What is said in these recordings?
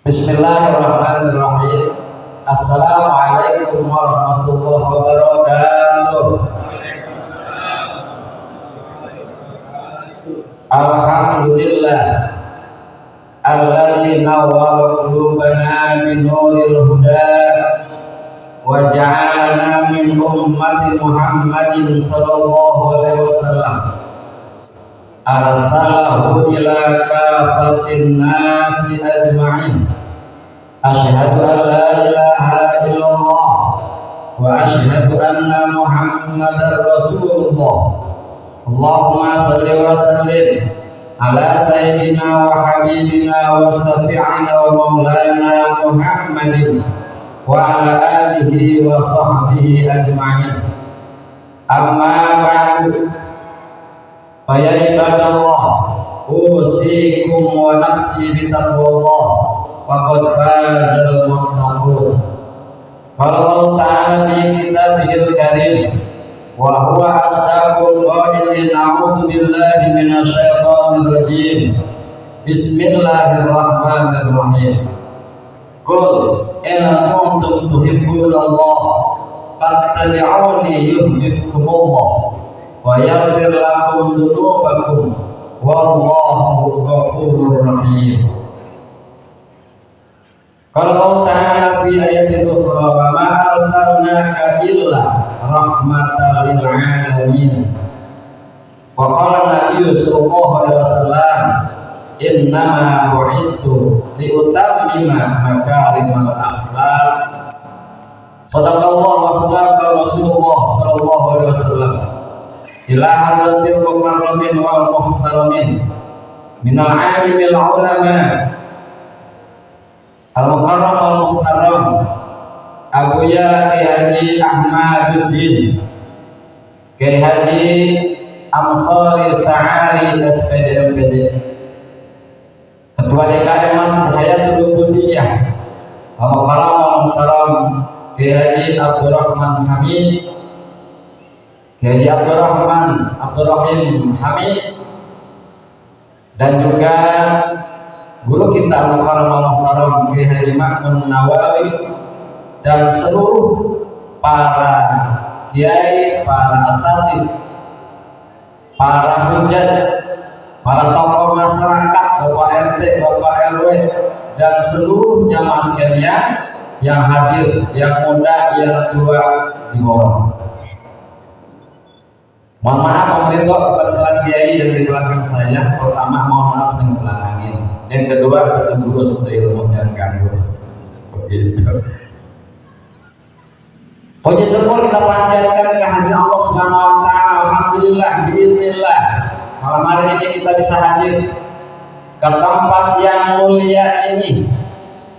Bismillahirrahmanirrahim. Assalamualaikum warahmatullahi wabarakatuh. Alhamdulillah alladzi nawwara qulubana binuril huda wa ja'alana min ummati Muhammadin sallallahu alaihi wasallam. Arsalahu ila kafatin nasi ajma'in. Asyhadu an la ilaha illallah wa asyhadu anna Muhammadar Rasulullah. Allahumma shalli wa sallim ala sayyidina wa habibina wa syafi'ina wa maulana Muhammadin wa ala alihi wa sahbihi ajma'in. Amma ba'du. Fa ya ibadallah, usikum wa nafsi bitaqwallah, faqad fazal muttaqun. Qala Allah Ta'ala fi kitabihil karim, wa huwa asdaqul qailin, a'udzu billahi minasy syaithanir rajim. Bismillahirrahmanirrahim. Qul in kuntum tuhibbunallaha fattabi'uni yuhibbukumullah wa yaghfir lakum dzunubakum wallahu ghafurur rahim. Qala Allah Ta'ala fi ayatin ukhra, wa ma arsalnaka illa rahmatan lil alamin. Wa qala Nabi sallallahu alaihi wasallam, innama bu'istu li utammima makarimal akhlaq. Shadaqallah wa sadaqa Rasulullah sallallahu alaihi wasallam. Ila hadratil mukarramin wal muhtaramin minal alimil ulama al-mukarram wal muhtaram Abuya Kiai Haji Ahmaduddin Kiai Haji Amsari Sa'ari SPD MPD, Ketua DKM Masjid Hayatul Ubudiyah al-mukarram wal muhtaram Kiai Haji Abdurrahman Hamid, Kiai Abdurrahman Abdurrahim Hamid, dan juga guru kita Mukarram al-Muhtaram Kiai Haji Ma'mun Nawawi, dan seluruh para kiai, para asatidz, para hujat, para tokoh masyarakat, Bapak RT, Bapak RW, dan seluruh jamaah sekalian yang hadir, yang muda, yang tua di bawah. Mohon maaf pemerintah kepada para kiai yang di belakang saya. Pertama, mohon maaf saya ngebelakangin. Yang kedua, satu guru satu ilmu, jangan ganggu. Begitu. Puji syukur kita panjatkan kehadiran Allah Subhanahu wa Ta'ala. Alhamdulillah, biidznillah, malam hari ini kita bisa hadir ke tempat yang mulia ini,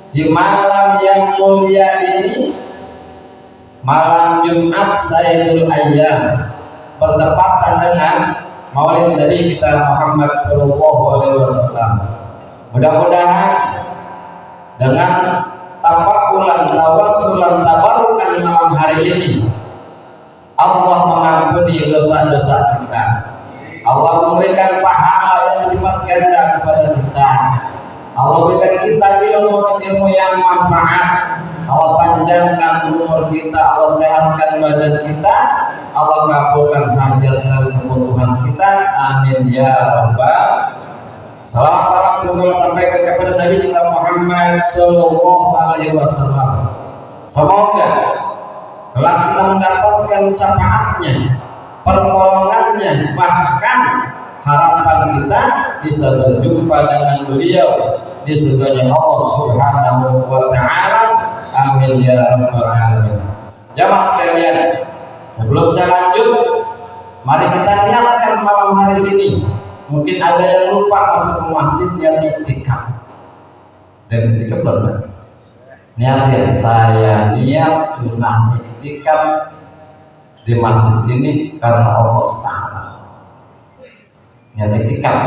di malam yang mulia ini, malam Jumat Sayyidul Ayyam, bertepatan dengan maulid dari kita Muhammad sallallahu alaihi wasallam. Mudah-mudahan dengan tawakulan, tawassulan, tabarukan malam hari ini, Allah mengampuni dosa-dosa kita. Allah memberikan pahala yang berlipat ganda kepada kita. Allah berikan kita ilmu yang manfaat. Allah panjangkan umur kita, Allah sehatkan badan kita, Allah kabulkan hajat dan kebutuhan kita. Amin ya rabbal. Salam semoga sampaikan kepada Nabi kita Muhammad sallallahu alaihi wasallam. Semoga kelak kita mendapatkan syafaatnya, pertolongannya, bahkan harapan kita bisa berjumpa dengan beliau di surganya Allah Subhanahu wa Ta'ala. Amin ya rabbal alamin. Jamaah sekalian, sebelum saya lanjut, mari kita niatkan malam hari ini. Mungkin ada yang lupa masuk ke masjid yang i'tikaf. Dan i'tikaf belum? Niatin, saya niat sunnah i'tikaf di masjid ini karena Allah Ta'ala. Niat i'tikaf.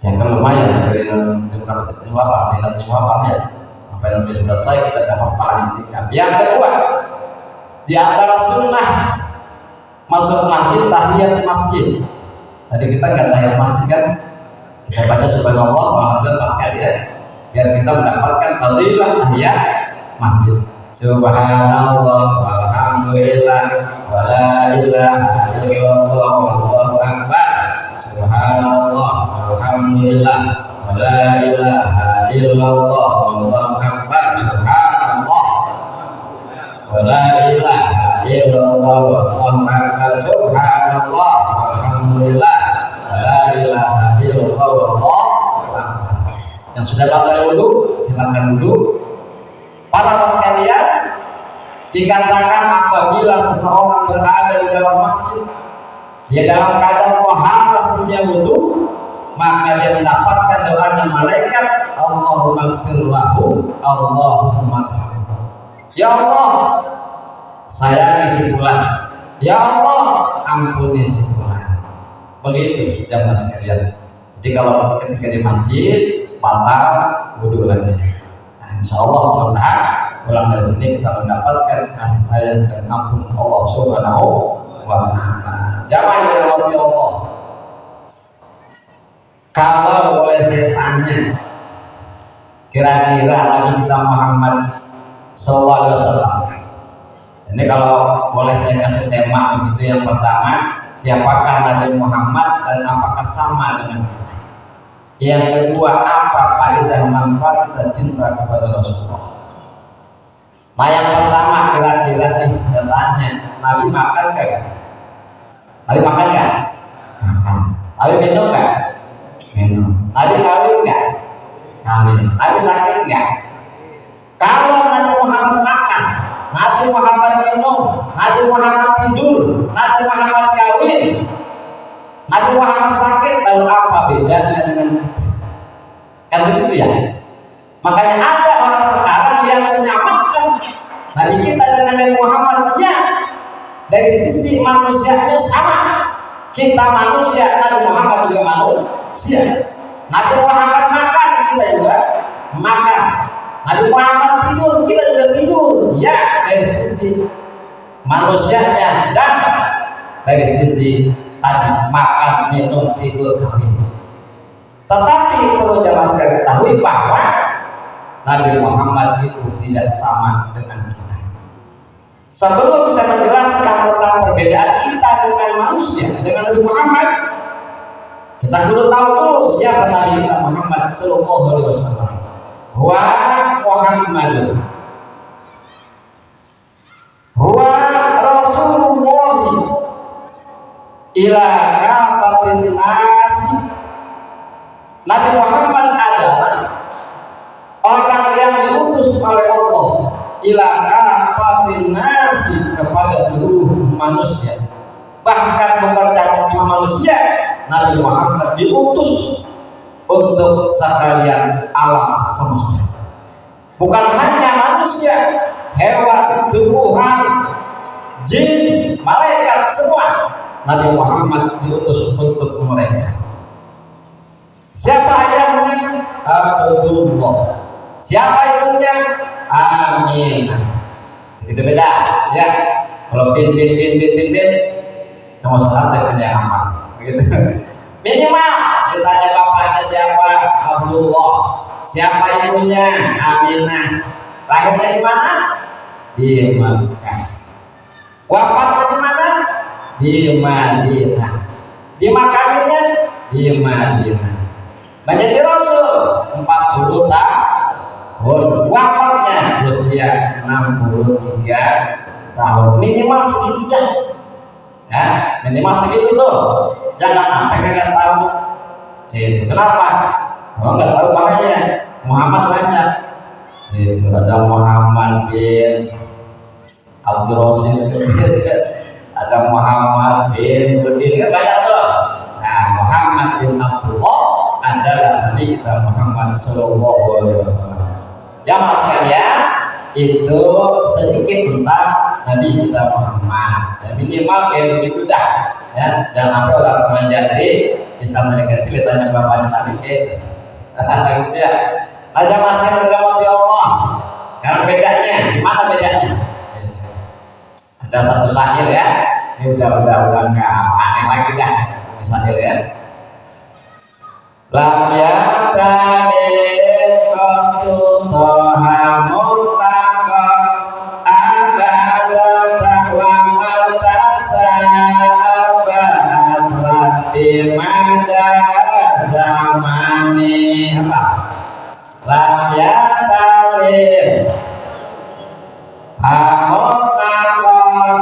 Yang kan lumayan dari jam berapa? Jam 8, jam 8 ya. Sampai nanti selesai kita dapat pahala i'tikaf. Yang kedua, di antara sunnah masuk masjid, tahiyat masjid. Tadi kita kan tahiyat masjid kan, kita baca subhanallah, alhamdulillah 4 kali ya. biar kita mendapatkan fadilah tahiyat masjid. Subhanallah walhamdulillah wala ilaha illallah wallahu akbar. Subhanallah walhamdulillah wala ilaha illallah wallahu akbar. Subhanallah wala ilaha illallah wallahu akbar. Subhanallah walhamdulillah wala ilaha illallah wallahu akbar. Yang sudah batal wudu silakan duduk. Para sekalian, dikatakan apabila seseorang berada di dalam masjid, dia dalam keadaan taharah punya wudu, maka dia mendapatkan doanya malaikat, Allahumma ighfir lahu, Allahumma arhamhu. Ya Allah, sayangi si fulan. Ya Allah, ampuni si fulan. Begitu jamaah sekalian. Jadi kalau ketika di masjid batal wudu lagi. Insya Allah mudah-mudahan pulang dari sini kita mendapatkan kasih sayang dan ampun Allah Subhanahu wa Ta'ala. Jamaah yang dirahmati Allah, kalau boleh saya tanya, kira-kira Nabi kita Muhammad Sallallahu Alaihi Wasallam, ini kalau boleh saya kasih tema begitu, yang pertama, siapakah Nabi Muhammad dan apakah sama dengan kita? Yang kedua, apa faedah manfaat kita cinta kepada Rasulullah? Nah, yang pertama kira-kira nih saya tanya, Nabi makan gak? Nabi makan gak? Makan. Nabi minum gak? Minum. Nabi kawin gak? Kawin. Nabi sakit gak? Kalau Nabi Muhammad makan, Nabi Muhammad minum, Nabi Muhammad tidur, Nabi Muhammad kawin, Nabi Muhammad sakit, lalu apa bedanya dengan kita? Kan begitu ya. Makanya ada orang sekarang yang menyamakan Nabi kita dengan Nabi Muhammad. Ya, dari sisi manusianya sama. Kita manusia, Nabi Muhammad juga manusia. Nabi Muhammad makan, kita juga makan. Nabi Muhammad tidur, kita juga tidur. Ya, dari sisi manusianya dan dari sisi tadi makan, minum, tidur, kawin. Tetapi perlu jamaah sekalian ketahui bahwa Nabi Muhammad itu tidak sama dengan kita. Sebelum saya menjelaskan tentang perbedaan kita dengan manusia, dengan Nabi Muhammad, kita perlu tahu dulu siapa Nabi kita Muhammad Sallallahu Alaihi Wasallam. Wa Muhammadun huwa Rasulullah ila kafatin nasi. Nabi Muhammad adalah orang yang diutus oleh Allah ila kafatin nasi, kepada seluruh manusia. Bahkan bukan cuma manusia, Nabi Muhammad diutus untuk sekalian alam semesta. Bukan hanya manusia, hewan, tumbuhan, jin, malaikat, semua Nabi Muhammad diutus untuk mereka. Siapa ayahnya? Abdullah. Siapa ibunya? Aminah. Itu beda ya. Kalau bin cuma saat aja apa begitu. Minimal ditanya bapaknya siapa? Abdullah. Siapa ibunya? Aminah. Lahirnya di mana? Di Makkah. Wafatnya di mana? Di Madinah. Di makamnya di Madinah. Menjadi Rasul 40 tahun. Wafatnya usia 63 tahun. Minimal segitu dah. Ya, minimal segitu tuh. Jangan sampai kagak tahu. Itu kenapa? Kalau nggak tahu bahaya. Muhammad banyak. Itu ada Muhammad bin Abdul Rasid, ada Muhammad bin Budin, kan banyak tuh. Nah, Muhammad bin Abdullah adalah Nabi kita Muhammad Sallallahu Alaihi Wasallam. Jamaah sekalian, itu sedikit tentang Nabi kita Muhammad. Dan minimal kayak begitu dah. Ya, jangan sampai orang teman jadi bisa dari kecil ditanya bapaknya Nabi itu. Gitu ya. Nah, jamaah sekalian dirahmati Allah. Sekarang bedanya, gimana bedanya? Ada satu syair ya. Ini udah nggak aneh lagi dah. Ini syair ya. Lam yakani qatu zamani apa? Lam yatalim amotakon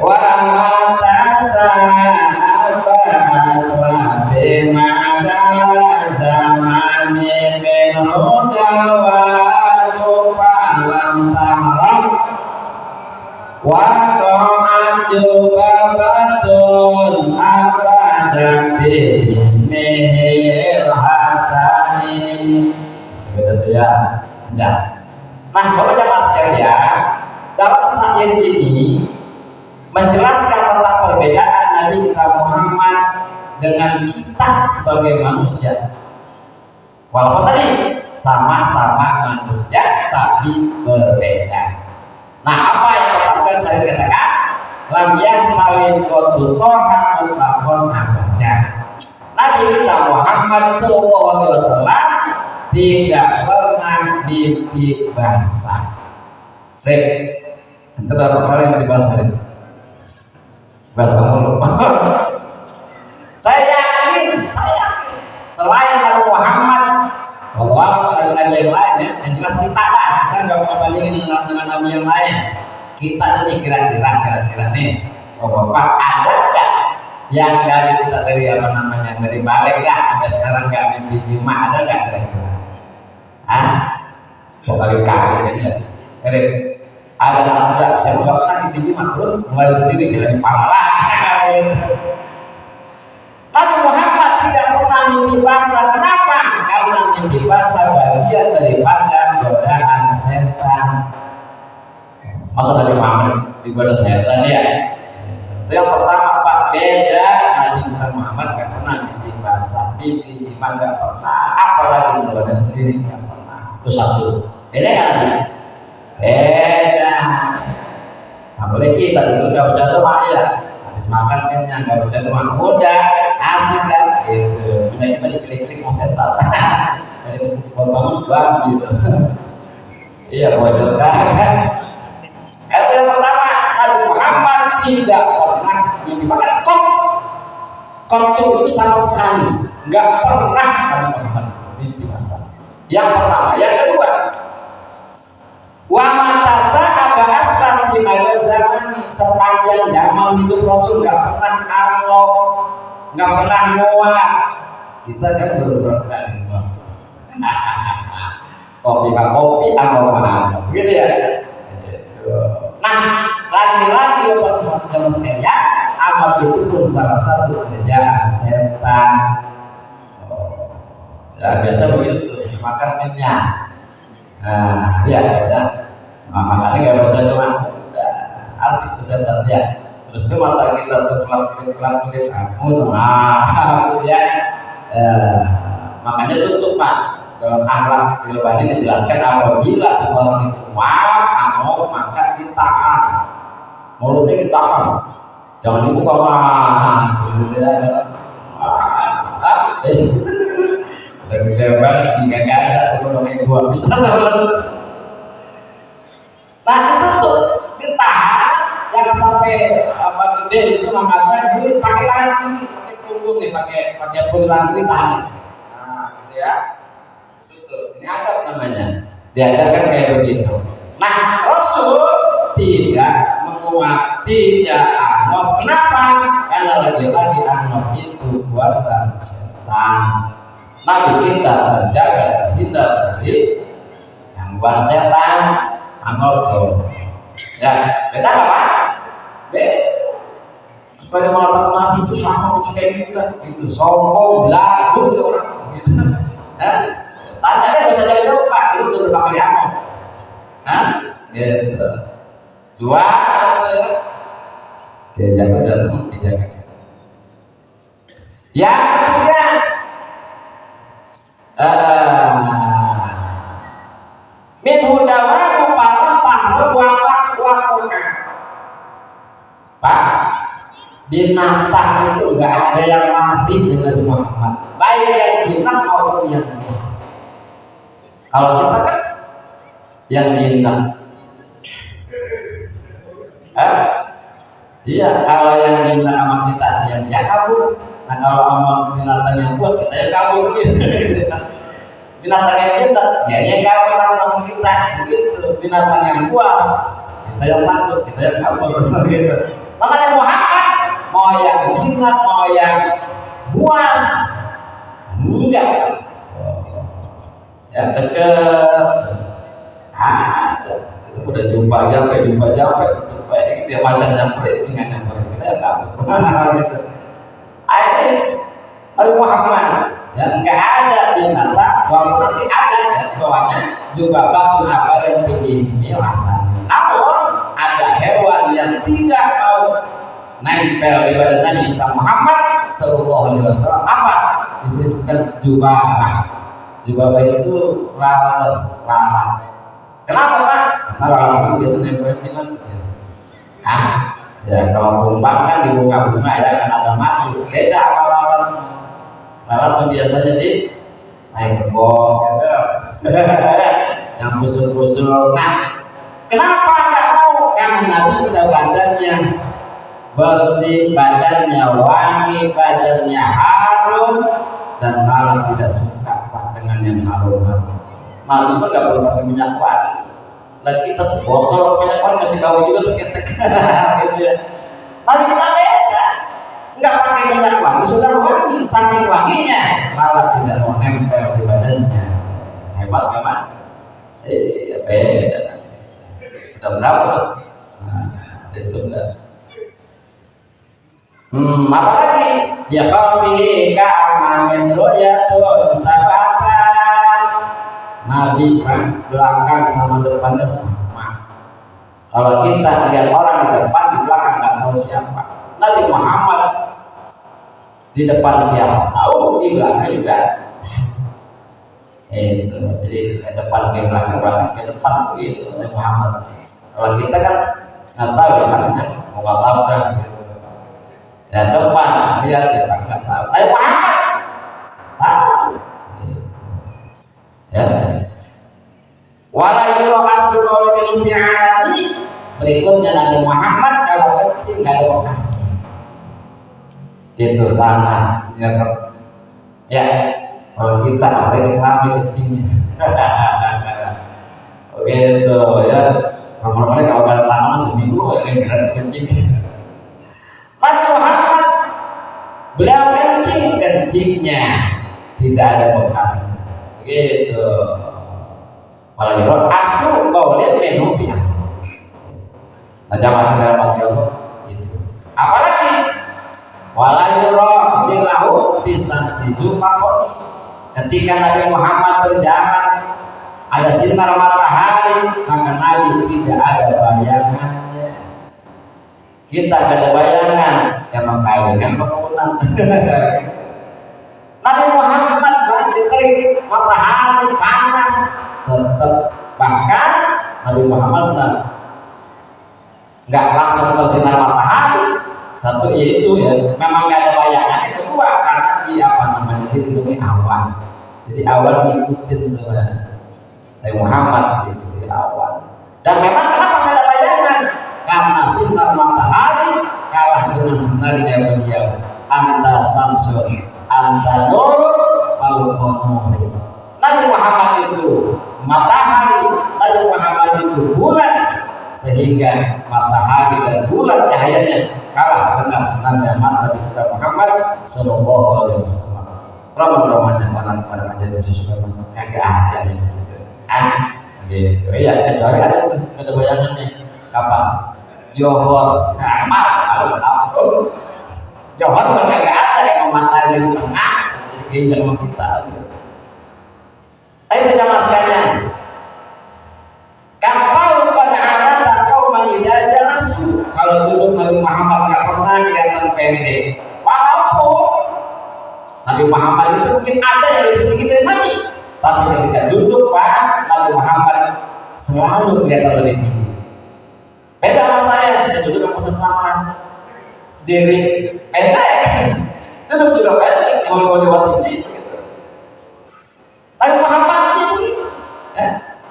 wa matasa abasla bimada zamani min hudawa lupalam tahram wa ta'atu babatun abadan bismihil hasani. Betul ya? Enggak. Nah, kalau jamaah sekalian, dalam syair ini menjelaskan tentang perbedaan Nabi kita Muhammad dengan kita sebagai manusia. Walaupun tadi sama-sama manusia tapi berbeda. Nah, apa yang pertama saya katakan? Lam yahtalin qatu toha mutlaqan abadan. Nabi kita Muhammad sallallahu alaihi wasallam tidak pernah mimpi basah. Rep, ente berapa kali mimpi basah? Basah mulu. Saya yakin selain Nabi Muhammad, Allah ada nabi yang lain ya, yang jelas kita lah, kita nggak mau bandingin dengan nabi yang lain. Kita ini kira-kira nih, Bapak ada nggak yang dari kita dari apa namanya dari balik nggak sampai sekarang nggak mimpi jima, ada nggak kira-kira? Kali aja. Ada siapa pernah mimpi jima terus mulai sendiri dari pala. Nabi Muhammad tidak pernah mimpi basah. Kenapa? Karena mimpi basah bagian daripada godaan setan. Masa Nabi Muhammad digoda setan ya? Itu yang pertama Pak, beda. Nabi kita Muhammad gak pernah mimpi basah, mimpi jima gak pernah, apalagi godaan sendiri gak pernah. Itu satu. Beda kan nanti? Beda. Nah, boleh kita itu gak baca doa ya. Habis makan kenyang gak baca doa, udah asik kan? Gitu. Punya kita diklik-klik mau setan. Itu bangun doang gitu. Iya bocor kan? Itu yang pertama, Nabi Muhammad tidak pernah mimpi. Maka kok itu sama sekali nggak pernah Nabi Muhammad mimpi basah. Yang pertama, yang kedua, wa matasa abasan di pada zaman sepanjang zaman hidup Rasul nggak pernah angok, nggak pernah ngoak. Kita kan beberapa kali ngoak. Kopi angok, gitu ya. Nah, lagi-lagi pas zaman sekalian, amal itu pun salah satu kerjaan setan. Ya biasa begitu, makan kenyang. Nah, iya baca. Nah, makanya gak baca doang, udah asik tuh setan ya. Terus itu mata kita tuh kelap-kelip aku, ya. Makanya tutup Pak. Dalam akhlak Al-Bani dijelaskan apabila seseorang itu mau maka ditahan, mulutnya ditahan, jangan dibuka gitu ya. Udah gede banget, gak ada udah kayak gua bisa. Nah itu tuh ditahan, jangan sampai apa gede itu mengatakan duit pakai tangan kiri, pakai punggung nih, pakai punggung ditahan. Nah gitu ya. Ini adab namanya, diajarkan kayak begitu. Nah, Rasul tidak menguat, tidak anok. Kenapa? Karena lagi-lagi anok itu buatan setan. Nabi kita terjaga terhindar dari gangguan setan. Anok tuh. Ya, beda apa? Beda. Pada mengatakan Nabi itu sama kayak kita, itu sombong, lagu itu orang. Gitu. Tanya kan bisa jadi Pak, lu udah berapa kali among? Gitu. Dua, diajak udah teman, diajak. Yang ketiga, mithudawaku palatah wakuka. Pak, binatang itu enggak ada yang mati dengan Muhammad, baik yang jinak maupun yang dia. Kalau kita kan yang jinak, iya kalau yang jinak sama kita yang dia kabur, Nah kalau sama binatang yang buas kita yang kabur gitu. Binatang yang pintar, ya dia kabur sama kita begitu. Binatang yang buas, kita yang takut, kita yang kabur gitu. Makanya Muhammad mau yang jinak, mau yang buas, enggak. Ya deket, kita udah jumpa jampe, itu ya macan nyamperin, singa nyamperin, kita ya kabur. Gitu. Akhirnya Nabi Muhammad ya nggak ada binatang, walaupun nanti ada ya di bawahnya juga batu apa yang bismillahirrahmanirrahim. Namun ada hewan yang tidak mau nempel di badan Nabi kita Muhammad Sallallahu Alaihi Wasallam. Apa? Disebutkan jubabah. Jubabah itu lalat. Kenapa Pak? Karena lalat itu biasanya nempel di mana? Ya kalau kumbang kan di bunga-bunga ya kan ada madu. Beda sama lalat. Lalat biasanya di tembok, yang busuk-busuk. Nah, kenapa nggak mau? Karena Nabi kita badannya bersih, badannya wangi, badannya harum, dan lalat tidak suka Pak dengan yang harum-harum. Nabi pun nggak perlu pakai minyak wangi. Lagi kita sebotol minyak wangi masih gawe juga terketek. Tapi kita beda, nggak pakai minyak wangi sudah wangi, saking wanginya lalat tidak mau nempel di badannya. Hebat memang. Beda. Udah berapa? Nah, itu enggak. Apalagi ya kami ka'amin royatun sabatan. Nabi kan belakang sama depannya sama. Kalau kita lihat orang di depan, di belakang nggak tahu siapa. Nabi Muhammad di depan siapa tahu, di belakang juga. Itu jadi ke depan ke belakang, belakang ke depan begitu Nabi Muhammad. Kalau kita kan nggak tahu di mana siapa, mau nggak tahu dah. Ya depan lihat ya nggak tahu. Nabi Muhammad tahu. Ya. Wala yura asrul bi'alati. Berikutnya Nabi Muhammad kalau kencing nggak ada bekasnya. Itu tanah ya kalau kita apalagi keramik kencingnya. Oke itu ya. Normalnya kalau ada tanah seminggu yang gerak kencing. Nabi Muhammad beliau kencingnya tidak ada bekasnya. Gitu. Malah yura asrul kau lihat minum ya. Aja masuk dalam hati Allah itu. Apalagi wala yura zilahu bisan siju makoni. Ketika Nabi Muhammad berjalan ada sinar matahari, maka Nabi tidak ada bayangannya. Kita tidak ada bayangan yang mengkawinkan bangunan. Nabi Muhammad diterik matahari panas tetap, bahkan Nabi Muhammad nggak langsung tersinar matahari. Satu yaitu ya memang nggak ada bayangan. Yang kedua karena dia apa namanya dilindungi awan. Jadi awan ngikutin tuh Nabi Muhammad diikuti awan. Dan memang kenapa nggak ada bayangan? Karena sinar matahari kalah dengan sinarnya beliau. Anta samsun, anta nur, fauqanuri. Nabi Muhammad itu matahari, Nabi Muhammad itu bulan, sehingga matahari dan bulan cahayanya kalah dengan sinarnya mata Nabi kita Muhammad Sallallahu Alaihi Wasallam. Roman-romannya mana aja di susukan kagak ada ya. Gitu. Iya kecuali ada tuh ada bayangannya. Kapan? Johor. Nah, maaf. Johor kagak ada yang matahari di tengah, jadi jangan kita. Ayo kita sekalian. Kapal kendaraan tak kau menghindari langsung. Kalau dulu Nabi Muhammad nggak pernah kelihatan pendek. Walaupun Nabi Muhammad itu mungkin ada yang lebih tinggi dari Nabi, tapi ketika duduk Pak Nabi Muhammad selalu kelihatan lebih tinggi. Beda sama saya duduk sama sesama diri pendek, duduk juga pendek, mau lewat tinggi. Nabi Muhammad tinggi.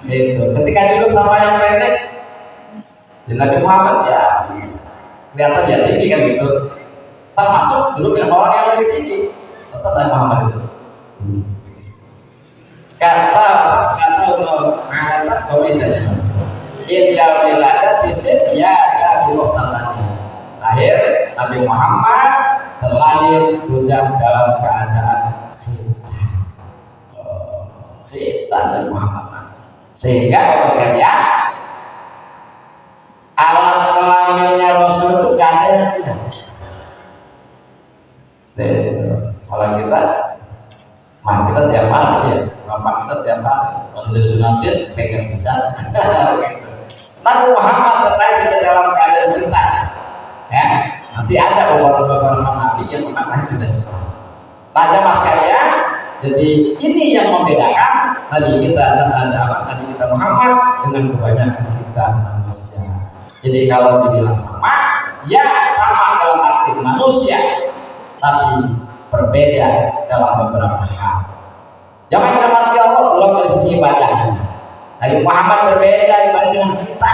Gitu. Ketika duduk sama yang pendek, Nabi Muhammad ya kelihatan ya tinggi kan gitu. termasuk duduk dengan orang yang lebih tinggi. Tetap Nabi Muhammad itu. Kata kau ini mas. Indah wilayah tisit ya ada muhtalani. Lahir Nabi Muhammad terlahir sudah dalam keadaan khitan Nabi Muhammad. Sehingga apa sekalian alat kelaminnya Rasul itu gak ada yang lihat. Kalau kita kita tiap hari ya, bapak kita tiap hari. Kalau dari sunatin pegang bisa. Nabi Muhammad terlahir sudah dalam keadaan khitan. Ya, nanti ada beberapa nabi yang memang sudah khitan. Tanya mas kalian, jadi ini yang membedakan Nabi kita dan Nabi kita Muhammad dengan kebanyakan kita manusia. Jadi kalau dibilang sama, ya sama dalam arti manusia, tapi berbeda dalam beberapa hal. Jangan dirahmati Allah belum dari sisi ibadahnya. Nabi Muhammad berbeda ibadah dengan kita.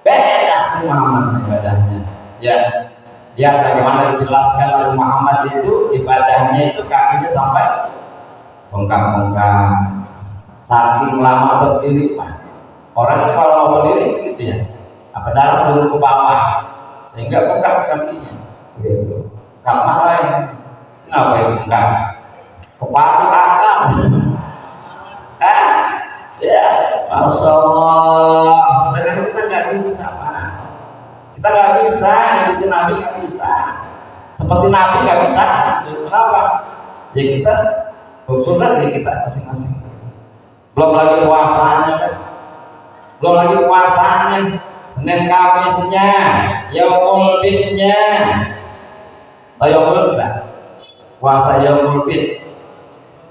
Beda Nabi Muhammad ibadahnya. Ya, lihat bagaimana dijelaskan Nabi Muhammad itu ibadahnya itu kakinya sampai bengkak-bengkak, saking lama berdiri Pak. Orang kalau mau berdiri gitu ya, apa darah turun ke bawah sehingga bengkak kakinya. Gitu. Kamar lain, kenapa itu bengkak? Kepala akam. Ya, Masya Allah. Dan kita nggak bisa Pak. Kita nggak bisa, ngikutin Nabi nggak bisa. Seperti Nabi nggak bisa. Kenapa? Ya kita ukur lagi kita masing-masing. Belum lagi puasanya kan? Belum lagi puasanya, Senin Kamisnya, Yaumul Bidnya. Tahu Yaumul Bid? Puasa Yaumul Bid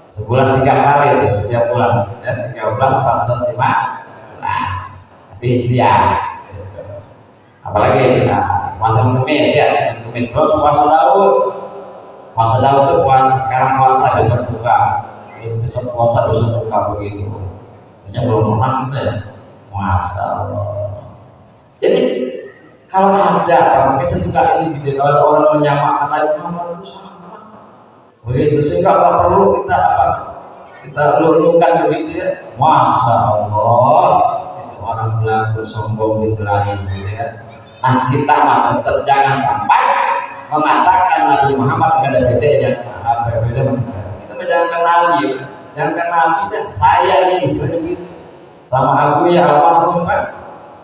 sebulan 3 kali itu setiap bulan, ya 3 bulan 14 15. Tapi dia, apalagi kita puasa Kamis ya, Kamis terus puasa Daud. Puasa Daud itu sekarang puasa besok buka, besok puasa besok buka begitu. Hanya belum pernah kita ya, Masya Allah. Jadi kalau ada orang sesuka ini gitu, kalau ada orang menyamakan Nabi Muhammad itu sama, begitu sehingga nggak perlu kita kita lulukan begitu ya, Masya Allah. Itu orang belagu sombong di belakang gitu ya. Nah kita mah tetap jangan sampai mengatakan Nabi Muhammad gak ada bedanya. Apa beda? Kita menjalankan Nabi, jangan Nabi dah. Saya nih istilahnya gitu. Sama aku ya almarhum kan.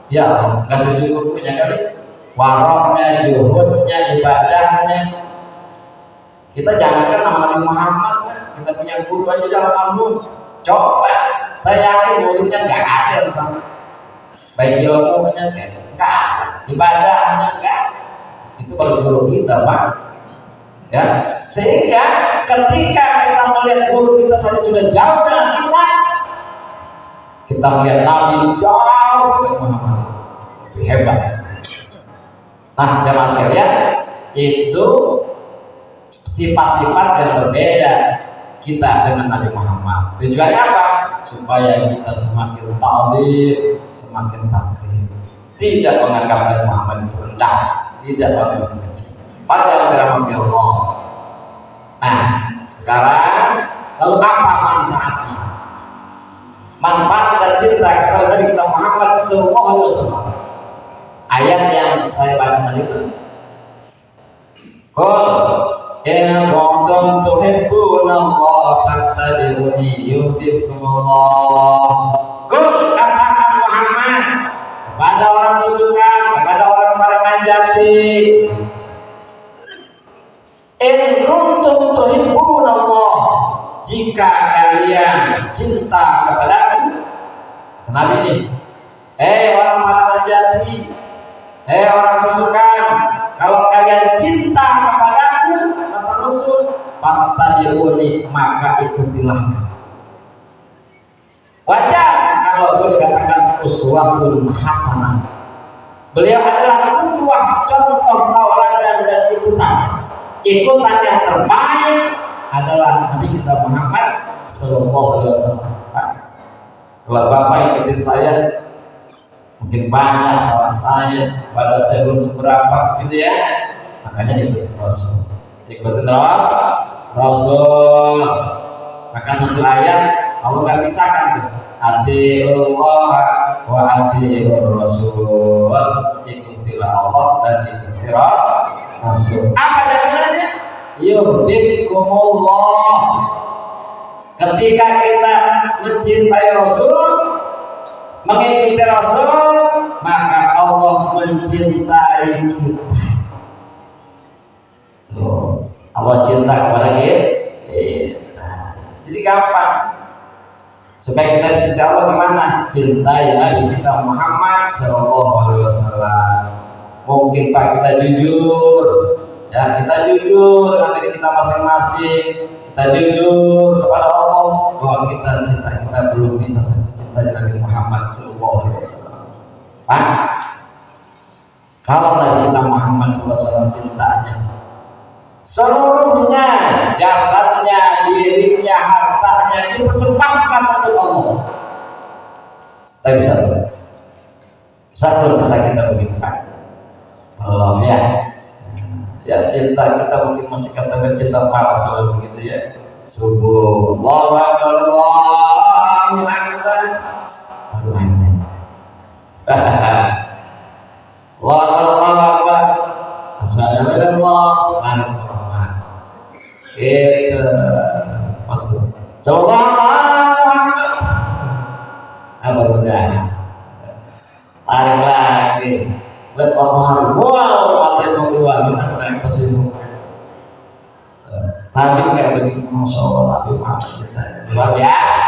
Ya Allah, nggak sejuk punya kali. Waroknya, juhudnya, ibadahnya. Kita jangankan nama Nabi Muhammad kan. Kita punya guru aja dalam almarhum. Coba, saya yakin muridnya nggak ada sama. Baik ilmunya nggak ada, ibadahnya nggak. Itu kalau guru kita Pak ya, sehingga ketika kita melihat guru kita saja sudah jauh dengan kita melihat Nabi jauh dari Muhammad lebih hebat. Nah jemaah sekalian, itu sifat-sifat yang berbeda kita dengan Nabi Muhammad. Tujuannya apa? Supaya kita semakin ta'zim, semakin takrim, tidak menganggap Nabi Muhammad itu rendah, tidak menganggap itu kecil. Para dalam dirahmati Allah. Nah, sekarang lalu apa manfaatnya? Manfaat kita cinta kepada Nabi kita Muhammad Sallallahu Alaihi Wasallam. Ayat yang saya baca tadi itu. Qul in kuntum tuhibbuna Allah fattabi'uni yuhibbukumullah. Qul katakan Muhammad kepada orang susukan, kepada orang para manjati, in kuntum tuhibbuna Allah, jika kalian cinta kepada Nabi ini, orang para manjati, orang susukan, kalau kalian cinta kepadaku, kata Rasul, fattabi'uni, maka ikutilah. Wajar kalau boleh dikatakan uswatun hasanah. Beliau adalah qudwah, contoh tauladan dan ikutan. Ikutan yang terbaik adalah Nabi kita Muhammad Sallallahu Alaihi Wasallam. Kalau Bapak ikutin saya, mungkin banyak salah saya, pada saya belum seberapa, gitu ya. Maka makanya ikutin Rasul. Ikutin Rasul. Maka satu ayat Allah nggak pisahkan tuh. Atiullah wa atiur Rasul. Ikutilah Allah dan ikuti Rasul. Apa jaminannya? Yuhibbukumullah. Ketika kita mencintai Rasul, mengikuti Rasul, maka Allah mencintai kita. Tuh, Allah cinta kepada kita. Jadi gampang. Supaya kita cinta Allah gimana? Cintai Nabi kita Muhammad Sallallahu Alaihi Wasallam. Mungkin Pak kita jujur, ya kita jujur dengan diri kita masing-masing. Kita jujur kepada Allah bahwa kita belum bisa cinta Nabi Muhammad Sallallahu Alaihi Wasallam. Pak, kalau Nabi kita Muhammad Sallallahu Alaihi Wasallam cintanya, seluruhnya, jasadnya, dirinya, hartanya dipersembahkan untuk Allah. Kita bisa belum cinta kita begitu Pak? Belum ya. Ya cinta kita mungkin masih kata cinta palsu begitu ya. Subuh, Allahu Akbar, Allahu Akbar, baru aja. Allahu Akbar, asyhadu an la ilaha illallah. Itu pasti. Sallallahu Muhammad. Apa udah? Tarik lagi. Lihat Allah, wow, mata mau keluar, naik kesini. Nabi nggak begitu, masya Allah, Nabi Muhammad cintanya luar biasa.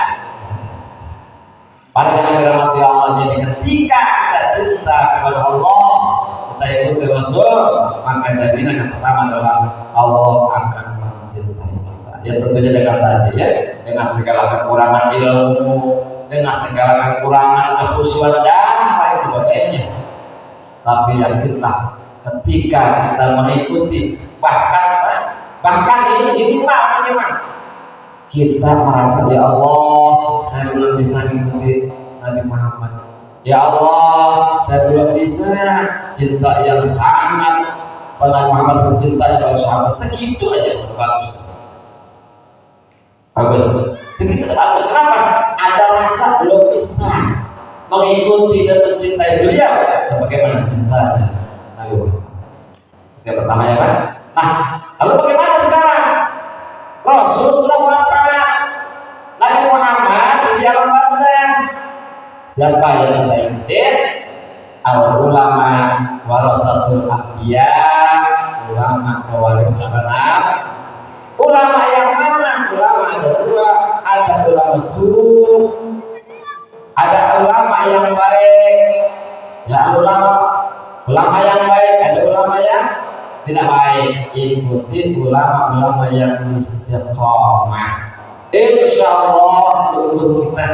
Para jemaah dirahmati Allah, jadi ketika kita cinta kepada Allah, kita ikuti Rasul, maka jaminan yang pertama adalah Allah akan mencintai kita. Ya tentunya dengan tadi ya, dengan segala kekurangan ilmu, dengan segala kekurangan kekhusyuan dan lain sebagainya. Tapi yakinlah ketika kita mengikuti bahkan ini minimal kita merasa ya Allah saya belum bisa mengikuti Nabi Muhammad, ya Allah saya belum bisa cinta yang sangat pada Muhammad mencintai para sahabat, segitu aja bagus segitu bagus. Kenapa? Ada rasa belum bisa mengikuti dan mencintai beliau sebagaimana cintanya Nabi Muhammad. Yang pertama ya Pak. Nah, lalu bagaimana sekarang? Rasul sudah wafat, Nabi Muhammad di alam barzakh. Siapa yang kita ikutin? Al ulama warasatul anbiya, ulama pewaris para nabi. Ulama yang mana? Ulama ada dua, ada ulama su, ada ulama yang baik. Ya ulama yang baik, ada ulama yang tidak baik. Ikuti ulama-ulama yang istiqomah. Insyaallah guru kita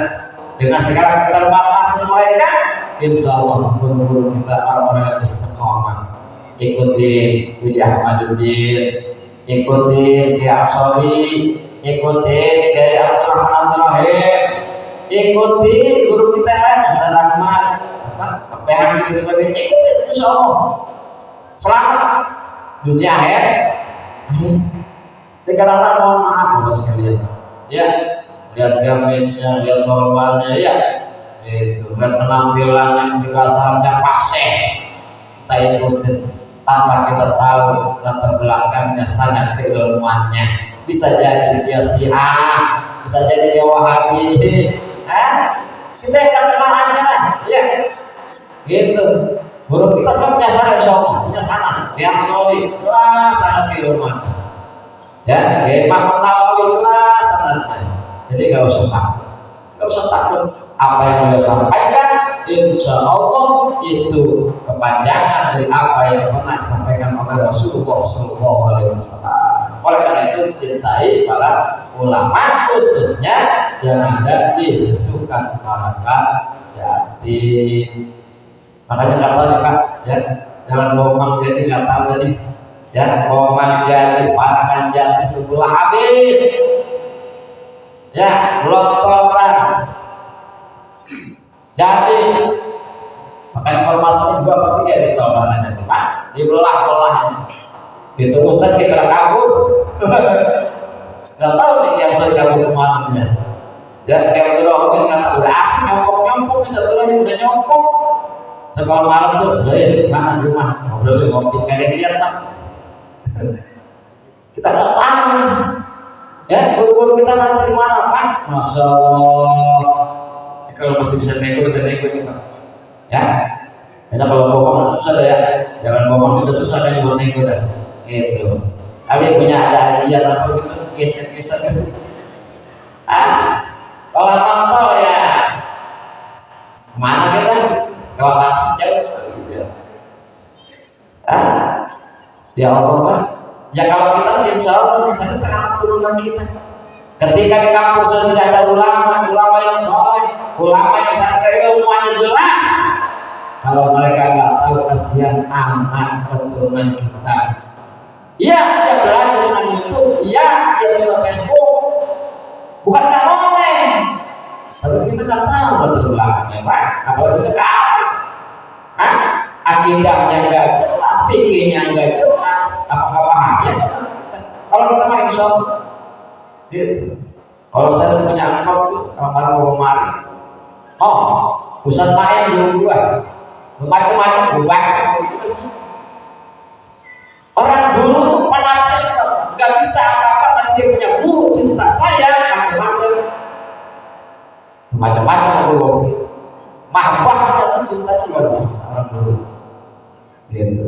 dengan segala keterbatasan mereka, insyaallah guru kita orang-orang yang istiqomah. Ikuti Kiai Ahmaduddin, ikuti Kiai Absori, ikuti Kiai Abdurrahman Abdul Wahid, ikuti guru kita Ustaz Ahmad, PHM dan sebagainya. Ikuti insyaallah selamat dunia akhir. Kadang-kadang mohon maaf Bapak sekalian, ya lihat gamisnya, lihat sorbannya, ya itu lihat penampilannya di dasarnya paseh, kita ikutin tanpa kita tahu latar belakangnya, sanad keilmuannya. Bisa jadi dia Syiah, bisa jadi dia Wahabi, kita yang kenal aja lah, ya gitu. Guru kita semua punya sanad, insyaallah punya sanad yang solid, jelas sanad keilmuan. Ya, Imam Nawawi jelas sanadnya. Jadi nggak usah takut, apa yang beliau sampaikan, insya Allah itu kepanjangan dari apa yang pernah disampaikan oleh Rasulullah Sallallahu Alaihi Wasallam. Oleh karena itu cintai para ulama, khususnya yang ada di Susukan Parakat Jati. Makanya kata nih Pak, ya jalan Bomang jadi nggak tahu tadi, ya Bomang jadi Parakat Jati sebelah habis, ya gelontoran. Jadi maka informasinya juga penting ya di tol Pak, dibelah-belahnya. Ustaz kita kabur. Nggak tahu nih yang saya kabur kemana ya. Ya kayak Abdurrahman kata udah asik nyompok nih satu lagi udah nyompok. Sekolah malam tuh saya mana di rumah ngobrol ngopi kalian lihat tak? Kita nggak tahu. Ya guru-guru kita nanti di mana Pak? Masya Allah. Ya, kalau masih bisa nego kita nego nih Pak. Ya. Hanya kalau bohong susah dah ya. Jangan bohong itu susah kan buat nego dah. Gitu. Kalian punya ada hadiah apa gitu geser-geser gitu. Kalau nonton ya mana kita lewat atas jauh gitu ya. Ya Allah Pak. Ya kalau kita sih insya Allah tapi terangkat turunan kita. Ketika di kampung sudah tidak ada ulama yang soleh, ulama yang sangat ilmunya jelas. Kalau mereka nggak tahu kasihan anak keturunan kita. Iya, dia belajar dengan YouTube. Iya, dia dengan Facebook. Bukan nggak boleh. Tapi kita nggak tahu latar belakangnya Pak. Apalagi sekarang. Akidahnya nggak jelas, fikihnya nggak jelas. Apa-apanya. Kalau kita main insya Allah. Gitu. Kalau saya punya angkot tuh, kalau kemarin. Ustaz main dulu gua. Macam-macam buat orang dulu tuh penatnya nggak bisa apa-apa tapi dia punya guru cinta sayang macam-macam guru mahbahnya tuh cintanya luar biasa orang dulu gitu.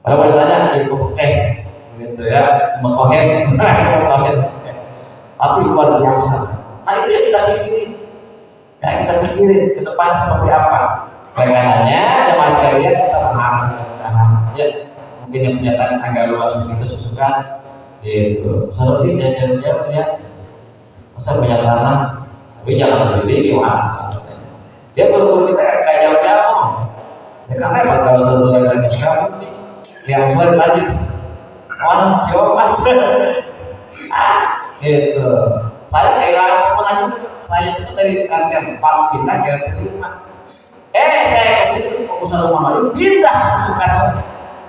Kalau boleh tanya itu gitu ya motohem tapi luar biasa. Nah itu yang kita pikirin ya kita pikirin ke depan seperti apa. Oleh karenanya jemaah sekalian kita berharap mudah-mudahan ya mungkin yang punya tanah agak luas begitu sesuka gitu. Selalu jauh-jauh ya. Masa punya tanah tapi jangan beli ini wah. Dia perlu kita agak jauh-jauh. Ya karena kalau satu orang lagi sekarang yang saya tadi orang Jawa Mas gitu. Saya kehilangan teman saya itu dari kantor 4 pindah ke rumah. Saya kasih usaha rumah baru pindah sesuka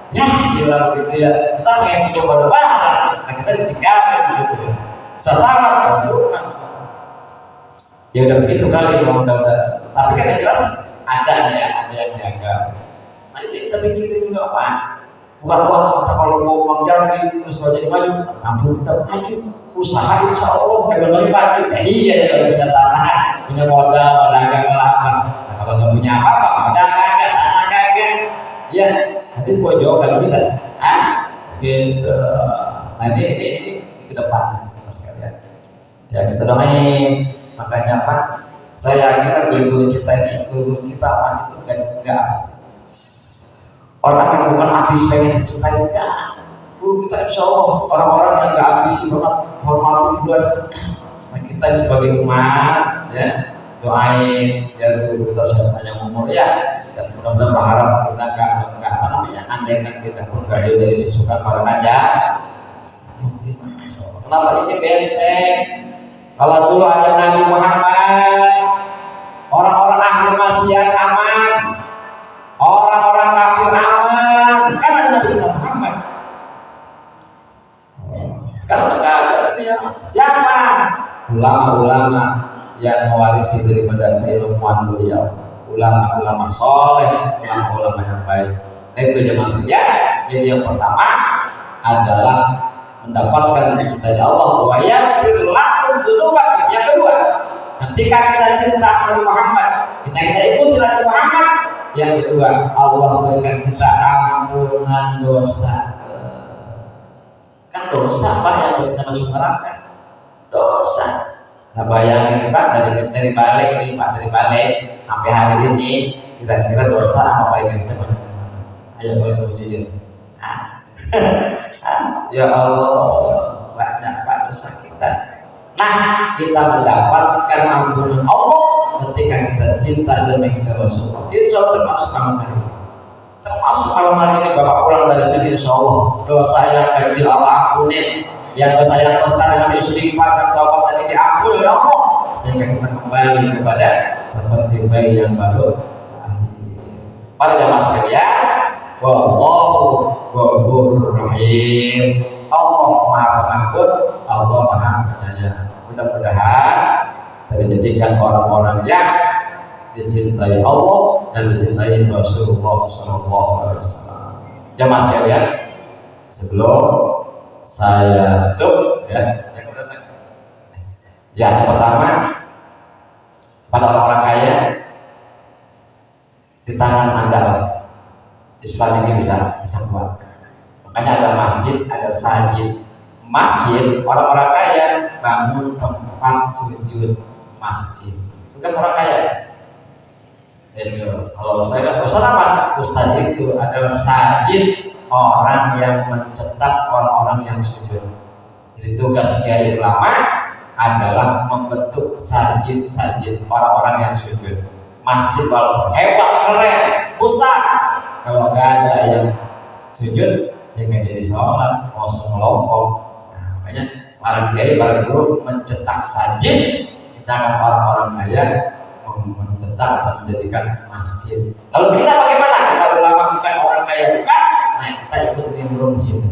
ya gila gitu ya kita pengen coba nah kita ditinggalkan gitu ya sasaran bukan ya udah begitu kali udah tapi kan yang jelas ada yang jaga. Nah itu kita pikirin juga Pak bukan kata kalau mau uang jadi terus jadi maju kampung kita maju usaha insya Allah bagaimana maju iya kalau punya tanah punya modal dagang kelapa. Kalau nggak punya apa-apa, modal kagak, ya, nanti pojok kalau kita, gitu. Nah ini ke depan, mas sekalian. Ya kita doain, makanya Pak, saya kira guru-guru kita Pak itu enggak habis. Orang yang bukan habis pengen cintai enggak. Guru kita insya Allah orang-orang yang enggak habis banget hormati buat kita sebagai umat, ya. Doain biar guru kita sehat panjang umur ya dan mudah-mudahan berharap kita nggak apa namanya andaikan kita pun nggak jauh dari sesukan para raja. Kenapa ini benteng? Kalau dulu ada Nabi Muhammad orang-orang ahli maksiat aman, orang-orang kafir aman, kan ada Nabi Muhammad. Sekarang nggak ada dia siapa? Ulama-ulama yang mewarisi daripada keilmuan beliau, ulama-ulama soleh, ulama-ulama yang baik. Itu jemaah sekalian. Jadi yang pertama adalah mendapatkan cinta Allah wa yaghfir lakum dzunubakum. Yang kedua, ketika kita cinta Nabi Muhammad, kita ikuti Nabi Muhammad. Yang kedua, Allah berikan kita ampunan dosa. Kan dosa Pak yang buat kita masuk neraka. Dosa. Nah bayangin Pak dari balik nih Pak dari balik sampai hari ini kira-kira dosa apa yang kita banyak. Ayo boleh tahu jujur. Ya Allah banyak Pak dosa kita. Nah kita mendapatkan ampunan Allah ketika kita cinta dan kita Rasulullah. Insya Allah termasuk malam hari. Termasuk malam hari ini Bapak pulang dari sini Insya Allah dosa yang kecil Allah ampunin. Yang saya besar dengan istighfar dan taubat tadi diampuni oleh Allah sehingga kita kembali kepada seperti bayi yang baru lahir. Para jamaah sekalian, wallahu Ghafurur Rahim. Allah Maha Pengampun, Allah Maha Penyayang. Mudah-mudahan kita dijadikan orang-orang yang dicintai Allah dan dicintai Rasulullah SAW. Jamaah sekalian, sebelum saya tutup ya, yang pertama pada orang-orang kaya, di tangan Anda Islam ini bisa kuat. Makanya ada masjid, ada sajid. Masjid, orang-orang kaya bangun tempat sujud masjid. Bukan orang kaya. Kalau saya Ustaz apa? Ustaz itu adalah sajid, orang yang mencetak orang-orang yang sujud. Jadi tugas kiai ulama adalah membentuk sajid-sajid orang-orang yang sujud. Masjid walaupun hebat, keren, besar, kalau nggak ada yang sujud, ya nggak jadi sholat, kosong melompong. Nah, makanya para kiai, para guru mencetak sajid, sedangkan orang-orang kaya mencetak atau menjadikan masjid. Lalu kita bagaimana? Kita ulama bukan orang kaya bukan? Nah, kita ikut nimbrung di situ.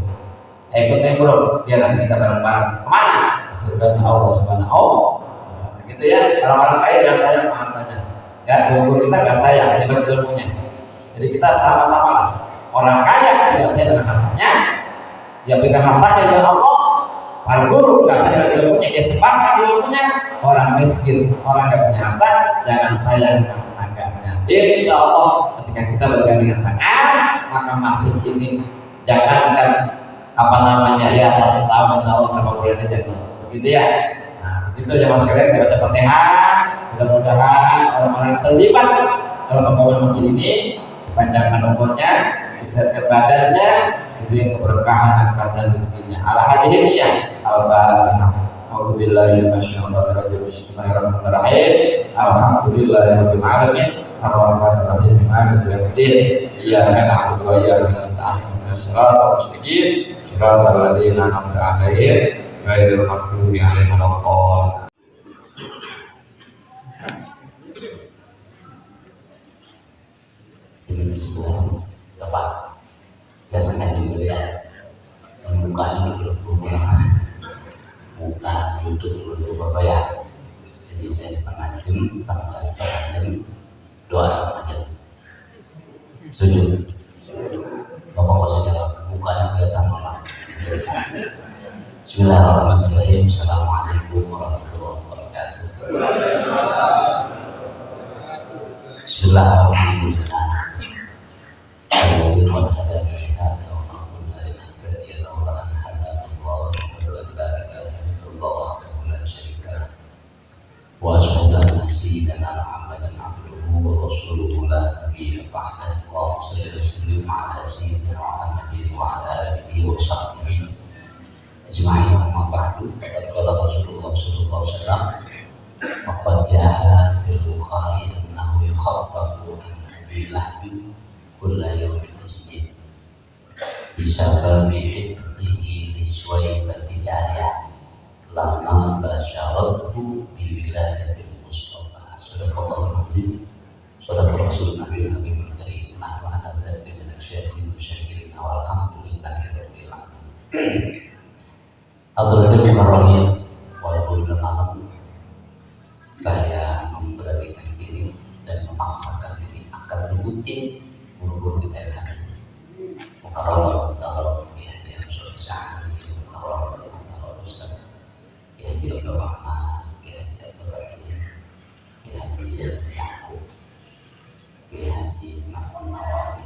Ikut nimbrung, biar nanti kita bareng-bareng kemana? Ke surga Allah Subhanahu wa Ta'ala. Gitu ya, orang-orang kaya jangan sayang hartanya. Ya, guru kita nggak sayang hebat ilmunya. Jadi kita sama-sama lah. Orang kaya tidak sayang dengan hartanya, dia berikan hartanya dengan Allah. Para guru nggak sayang dengan ilmunya, dia sebarkan ilmunya. Orang miskin, orang yang punya harta, jangan sayang dengan tenaganya. Insya Allah ketika kita bergandengan tangan, maka masjid ini jangankan ya 1 tahun insya Allah berapa bulan aja, begitu ya. Nah, begitu ya mas kalian, kita baca Fatihah. Mudah-mudahan orang-orang yang terlibat dalam pembangunan masjid ini dipanjangkan umurnya, disehatkan badannya, diberi keberkahan dan kerajaan rezekinya. Ala hadihin ya, al-Fatihah. A'udzubillahi minasyaitonir rajim. Bismillahirrahmanirrahim. Alhamdulillahirabbil alamin. Arrahmanir rahim. Maliki yaumiddin. Iyyaka na'budu wa iyyaka nasta'in. Ihdinas siratal mustaqim. Shiratal ladzina an'amta 'alaihim ghairil maghdubi 'alaihim waladdallin. Bapak, saya sangat dimuliakan. Mukanya belum berubah, muka duduk dulu Bapak ya. Jadi saya setengah jam, tambah setengah jam, doa setengah jam. Sujud. Bapak nggak usah jawab, mukanya kelihatan malam. Bismillahirrahmanirrahim. Assalamualaikum warahmatullahi wabarakatuh. Bismillahirrahmanirrahim. Hadratul Mukarramin, walaupun udah malam, saya memberanikan diri dan memaksakan diri akan rutin buru-buru kita yang Mukarramin kalau ya dia susah, Mukarramin kalau susah, ya dia berrahmat, ya dia berrahim, ya dia beryaku, ya dia Nawawi,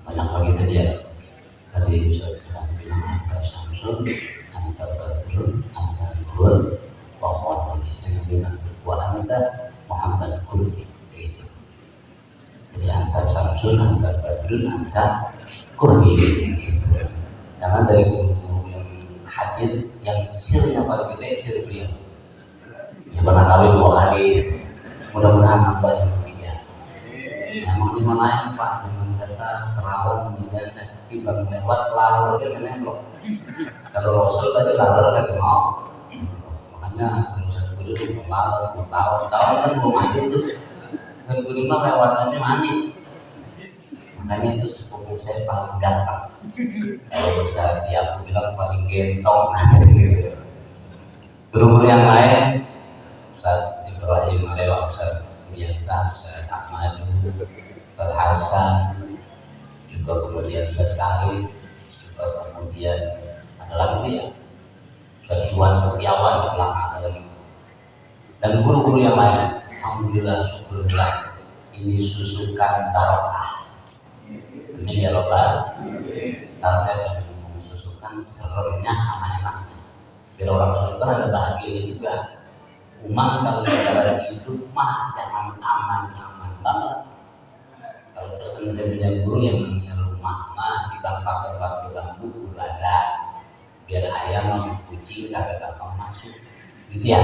banyak lagi tadi ya. Tadi saya bilang anta Samsun, anta Badrun, anta Nurul, pokoknya saya bilang wa anta Muhammad Kurdi. Jadi anta Samsun, anta Badrun, anta Kurdi. Jangan dari guru yang hadir, yang sirnya paling gede, sir beliau. Yang pernah kawin 2 kali, mudah-mudahan nambah yang ketiga. Emang di mana Pak dengan data terawat kemudian timbang lewat lalur dia menembok. Kalau Rasul tadi lalur kan mau, makanya kalau saya dulu lalur tahun-tahun kan belum maju tuh, dan guru mah lewatannya manis, makanya itu sepupu sepupu saya paling ganteng. Kalau bisa dia aku bilang paling gentong. Guru-guru yang lain, Ustaz Ibrahim Alewa, Ustaz Biasa, Ustaz Ahmad, Ustaz Hasan, juga kemudian Ustaz Syarif, juga kemudian ada lagi ya, Ustaz Iwan Setiawan di belakang ada lagi, dan guru-guru yang lain. Alhamdulillah, syukurlah, ini susukan barokah. Amin ya robbal. Kalau saya pengen susukan seremnya sama enaknya, biar orang susukan ada bahagia juga. Umang kalau negara hidup mah jangan aman banget. Kalau pesan saya punya guru yang punya rumah mah kita pakai bambu ada, biar ayam sama kucing kagak gampang masuk, gitu ya.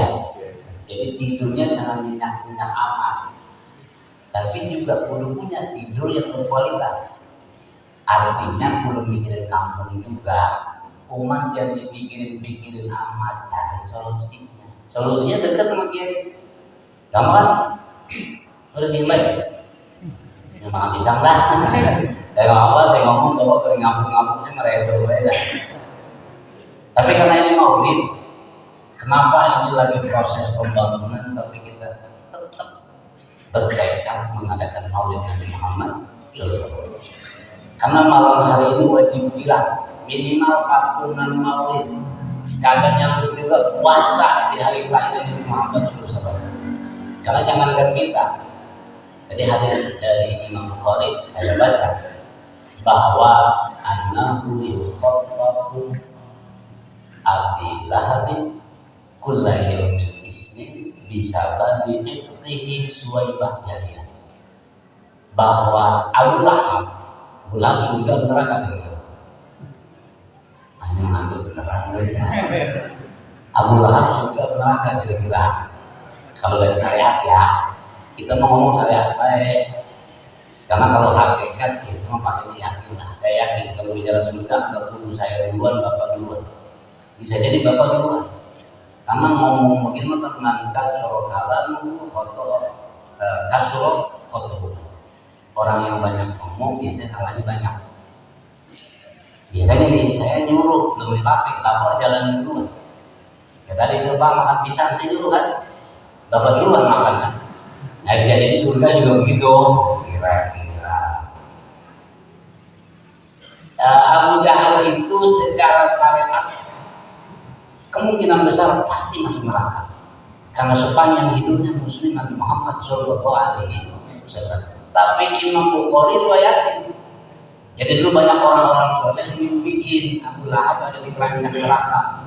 Jadi tidurnya jangan nyenyak aman, tapi juga kudu punya tidur yang berkualitas. Artinya kudu mikirin kampung juga. Umat jangan dipikirin amat, cari solusinya. Solusinya dekat sama Kiai. Gampang. Udah diem aja. Ya makan pisang lah. Kalau apa saya ngomong bahwa dari ngampung sih meredo aja. Tapi karena ini maulid, kenapa ini lagi proses pembangunan, tapi kita tetap bertekad mengadakan maulid Nabi Muhammad SAW. Karena malam hari ini wajib kirang minimal patungan maulid. Kagak nyambut juga puasa di hari kelahiran Nabi Muhammad SAW. Karena jangankan kita. Tadi hadis dari Imam Bukhari saya baca bahwa annahu yukhattabu Abi Lahabin kulla yawmil isnin bisababi iqtihi Suwaibah jariyah. Bahwa Abu Lahab sudah neraka gitu. Hanya ngantuk beneran ya. Abu Lahab sudah neraka kira-kira. Kalau dari syariat ya, kita mau ngomong syariat baik. Karena kalau hakikat itu mah pakainya yakin lah. Saya yakin kalau bicara surga nggak perlu saya duluan, bapak duluan. Bisa jadi bapak duluan. Karena ngomong begini teman kasorokalan kasoroh. Orang yang banyak ngomong biasanya salahnya banyak. Biasanya nih saya nyuruh belum dipakai, bapak jalan duluan. Ya tadi bapak makan pisang saya dulu kan, bapak duluan makan kan. Nah bisa jadi surga juga begitu. Kira-kira. Abu Jahal itu secara syariat kemungkinan besar pasti masuk neraka. Karena sepanjang hidupnya Muslim Nabi Muhammad SAW. Tapi Imam Bukhari riwayatin. Jadi dulu banyak orang-orang soleh mimpiin Abu Lahab ada di keranjang neraka.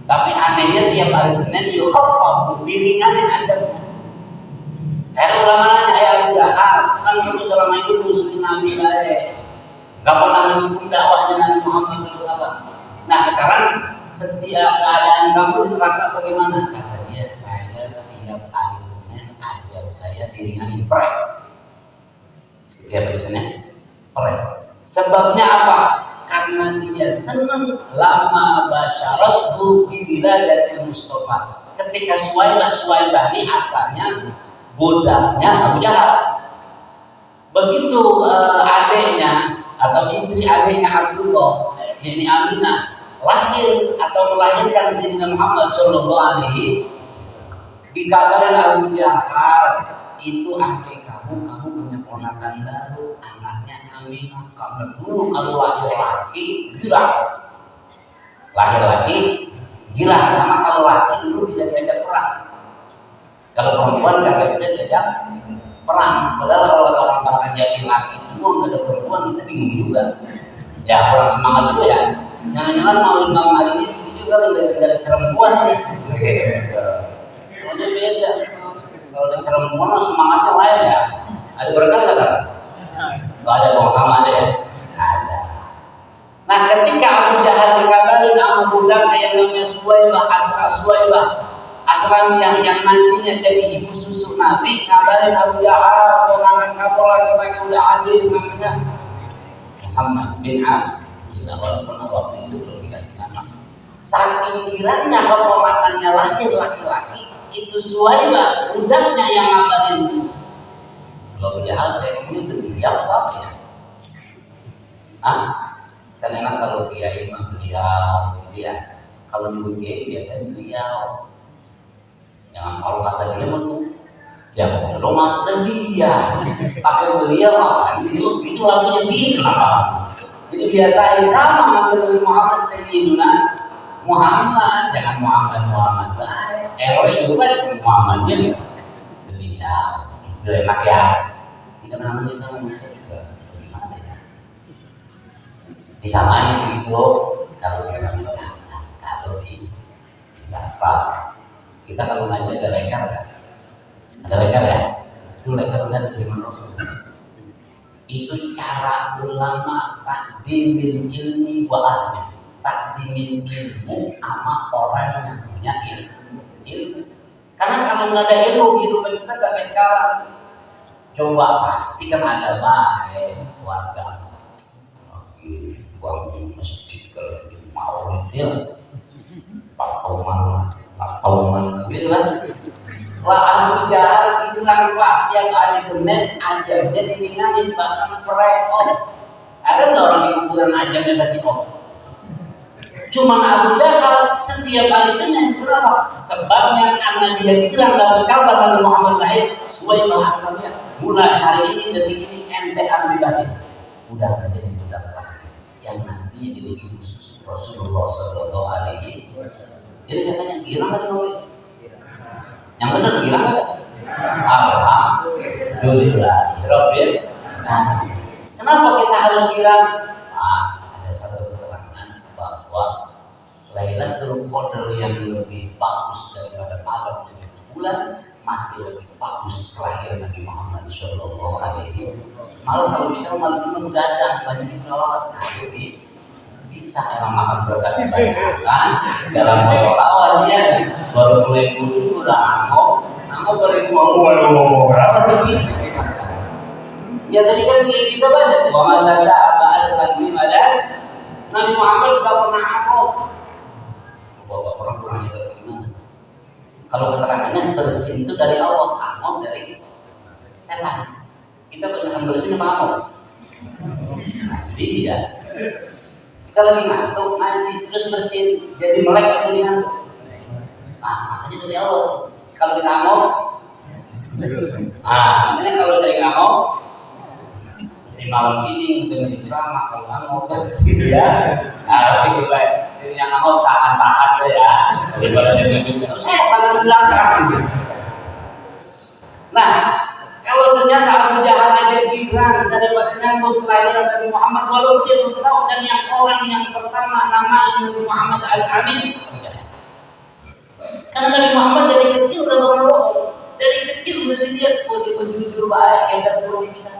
Tapi anehnya tiap hari Senin yukhaffaf diringanin ajarnya. Kayak ulama nanya, ya Abu Jahal kan dulu selama itu Muslim Nabi baik, gak pernah mendukung dakwahnya Nabi Muhammad SAW. Nah sekarang setiap keadaan kamu di neraka bagaimana? Kata dia, saya tiap hari Senin ajar saya diringanin prek. Setiap hari Senin prek. Sebabnya apa? Karena dia senang lama basyarathu bi wiladatil Mustafa. Ketika Suwaibah ini asalnya budaknya Abu Jahal. Begitu adiknya atau istri adiknya Abdullah, yakni Aminah, lahir atau melahirkan Sayyidina Muhammad sallallahu alaihi, dikabarin Abu Jahal, itu adik kamu punya ponakan baru, anaknya Aminah. Karena dulu kalau lahir laki girang, karena kalau laki dulu bisa diajak perang, kalau perempuan nggak bisa diajak perang. Padahal kalau orang jadi laki semua nggak ada perempuan, kita bingung juga. Ya kurang semangat juga ya. Jangan-jangan maulid malam hari ini begitu juga nggak ada perempuan nih. Pokoknya beda. Kalau ada perempuan semangatnya lain ya. Ada berkah nggak kan? Nggak ada, dong, sama aja ya. Ada. Nah ketika Abu Jahal dikabarin sama budaknya yang namanya Suwaibah, Aslamiyah yang nantinya jadi ibu susu Nabi, ngabarin Abu Jahal, orang kamu laki-laki udah adil namanya Muhammad bin Abdullah. Walaupun waktu itu belum dikasih nama. Saking girangnya keponakannya lahir laki-laki, itu Suwaibah budaknya yang ngabarin. Kalau Abu Jahal saya ngomongin demi apa ya? Kan enak kalau kiai mah beliau gitu ya. Kalau nyebut kiai biasanya beliau. Jangan kalau kata dia mah tuh ya rumah dan dia pakai beliau apa itu lagunya bid'ah. Jadi biasain sama manggil Nabi Muhammad Sayyidina Muhammad, jangan Muhammad baik. Eroi juga kan Muhammadnya beliau. Itu enak ya. Ini kan namanya itu manusia juga bagaimana ya? Disamain begitu kalau bisa menyanyi, kalau bisa apa? Kita kalau ngaji ada lekar kan? Ada lekar ya? Itu lekar kan dari mana Rasul? Itu cara ulama takzimin ilmi wa ahli. Takzimin ilmu sama orang yang punya ilmu. Karena kalau nggak ada ilmu, hidup kita nggak kayak sekarang. Coba pasti kan ada baik warga lagi bangun masjid kalau di Maulid ya, Pak Tauman gitu kan. Lah Abu Jahal bilang Pak yang hari Senin ajarnya diringanin bahkan pre-op. Ada nggak orang di kuburan ajarnya kasih op? Cuman Abu Jahal setiap hari Senin, kenapa? Sebabnya karena dia bilang dapat kabar Nabi Muhammad lahir sesuai bahasanya. Mulai hari ini detik ini ente akan dikasih udah menjadi budak lah yang nantinya jadi ibu susu Rasulullah Sallallahu Alaihi Wasallam. Jadi saya tanya girang kan Maulid? Yang benar girang kan? Alhamdulillah, Rabbil Alamin. Kenapa kita harus girang? Ada satu keterangan bahwa Lailatul Qadar yang lebih bagus daripada malam 1 bulan masih lebih bagus kelahiran Nabi Muhammad Sallallahu Alaihi Wasallam. Malah kalau bisa malam itu mendadak banyak yang sholawat bisa emang makan berkat dibayarkan dalam sholawat ya baru mulai wudhu udah angok baru waduh berapa begitu ya tadi kan kita baca tuh Muhammad Syahaba Asman Bimadas Nabi Muhammad gak pernah angok bawa orang kurangnya bagaimana kalau keterangannya bersin itu dari Allah angok dari setan kita banyak bersin apa angok nah jadi ya kita lagi ngantuk ngaji terus bersin jadi melek atau jadi ngantuk makanya dari Allah kalau kita angok makanya kalau saya ngomong di malam ini dengan ceramah kalau angok gitu ya tapi juga ini yang angok tahan deh ya daripada saya ngomong saya kalau di belakang nah kalau ternyata Abu Jahal aja girang daripada nyambut kelahiran Nabi Muhammad walaupun dia belum tahu dan yang orang yang pertama nama Nabi Muhammad Al-Amin karena Nabi Muhammad dari kecil udah gak pernah bohong dari kecil udah dilihat dia berjujur baik yang satu budi bisa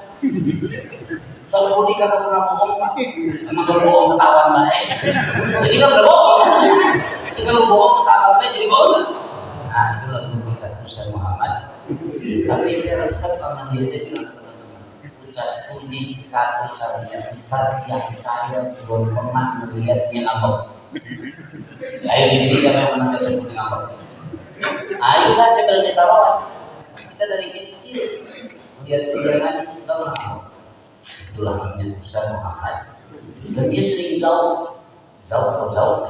satu budi karena pernah bohong Pak emang kalau bohong ketahuan baik jadi kan udah bohong jadi kalau bohong ketahuan baik jadi bohong nah itulah guru kita Ustaz Muhammad tapi saya resep sama dia saya bilang ke teman-teman Ustaz Budi satu-satunya Ustaz yang saya belum pernah melihat dia ngambek ayo di sini siapa yang pernah lihat Budi ngambek ayo lah saya bilang ditaruh kita dari kecil dia ngaji kita ngambek itulah namanya Ustaz Muhammad dan dia sering jauh ya jauh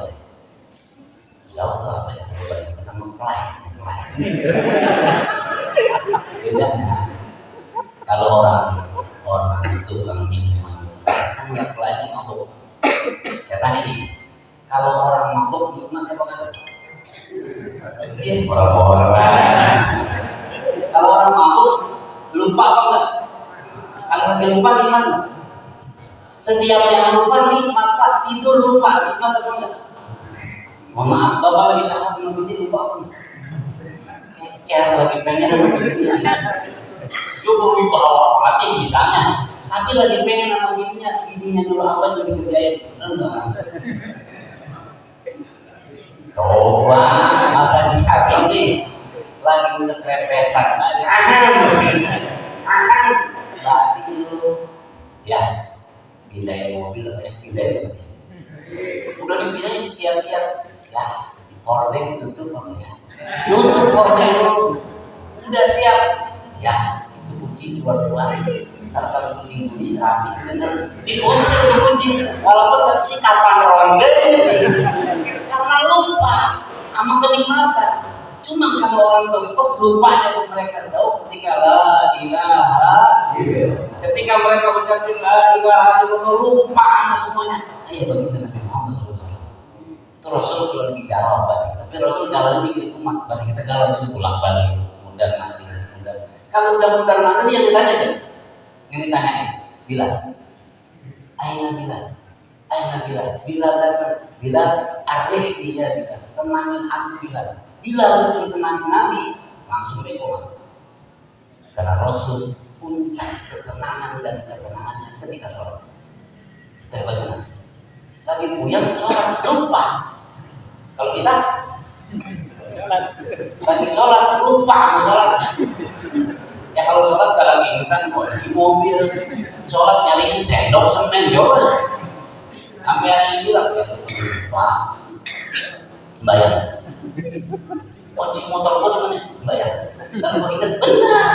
itu apa ya kita mempelai bedanya kalau orang itu orang minuman kan nggak pelajari mabuk saya tanya nih kalau orang mabuk nikmat apa kagak dia orang kalau orang mabuk lupa apa enggak kalau lagi lupa nikmat enggak setiap yang lupa nikmat Pak tidur lupa nikmat apa enggak mohon maaf bapak lagi sama teman ini lupa apa enggak ya lagi pengen sama bininya dia berwibawa mati misalnya tapi lagi pengen sama bininya dulu apa juga dikerjain bener gak mas? Coba masa di Instagram nih lagi udah kerepesan tadi dulu ya pindahin mobil apa ya pindahin udah dipindahin siap-siap ya hordeng tutup apa ya nutup hordeng dulu udah siap ya itu kunci keluar Ntar kalau kucing bunyi rapi bener diusir ke kucing, walaupun katanya kapan ronde karena lupa sama kenikmatan. Cuma kalau orang Torikoh lupanya mereka jauh ketika la ilaha, ketika mereka ucapin la ilaha illallah lupa sama semuanya. Kayak begitu Nabi Muhammad SAW. Itu Rasul kalau lagi galau bahasa kita, tapi Rasul galau bikin umat, bahasa kita galau itu pulang balik, mundar mandir, mundar. Kalau udah mundar mandir yang ditanya sih, yang ditanyain, Bilal, Aina Bilal, Aina Bilal, Bilal datang, Bilal areh dia Bilal, tenangin aku Bilal. Bilal disuruh tenangin Nabi, langsung beko. Karena Rasul puncak kesenangan dan ketenangannya ketika sholat. Saya bagaimana? Lagi buyang sholat lupa. Kalau kita lagi sholat lupa sama sholatnya. Ya kalau sholat kalau ingetan di mobil sholat nyaliin sendok semen coba. Sampai ada yang bilang ya lupa sembahyang. Kunci motor gua di mana? Bayar. Kalau gua ingat benar.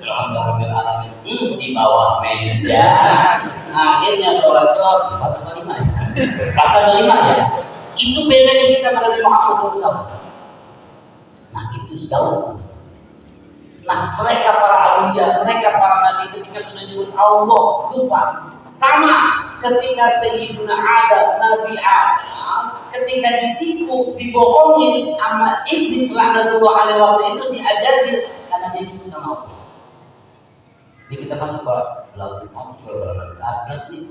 Alhamdulillah di bawah meja. Akhirnya sholat doa kata lima ya. Kata lima ya. Itu bedanya kita dengan Nabi Muhammad SAW. Nah itu jauh. Nah mereka para aulia, mereka para nabi ketika sudah disebut Allah lupa. Sama ketika Sayyidina Adam, Nabi Adam ketika ditipu, dibohongin sama iblis laknatullah alaihi waktu itu si Ajazil karena dia nyebut nama Allah. Jadi kita kan suka lagu akhirat nih.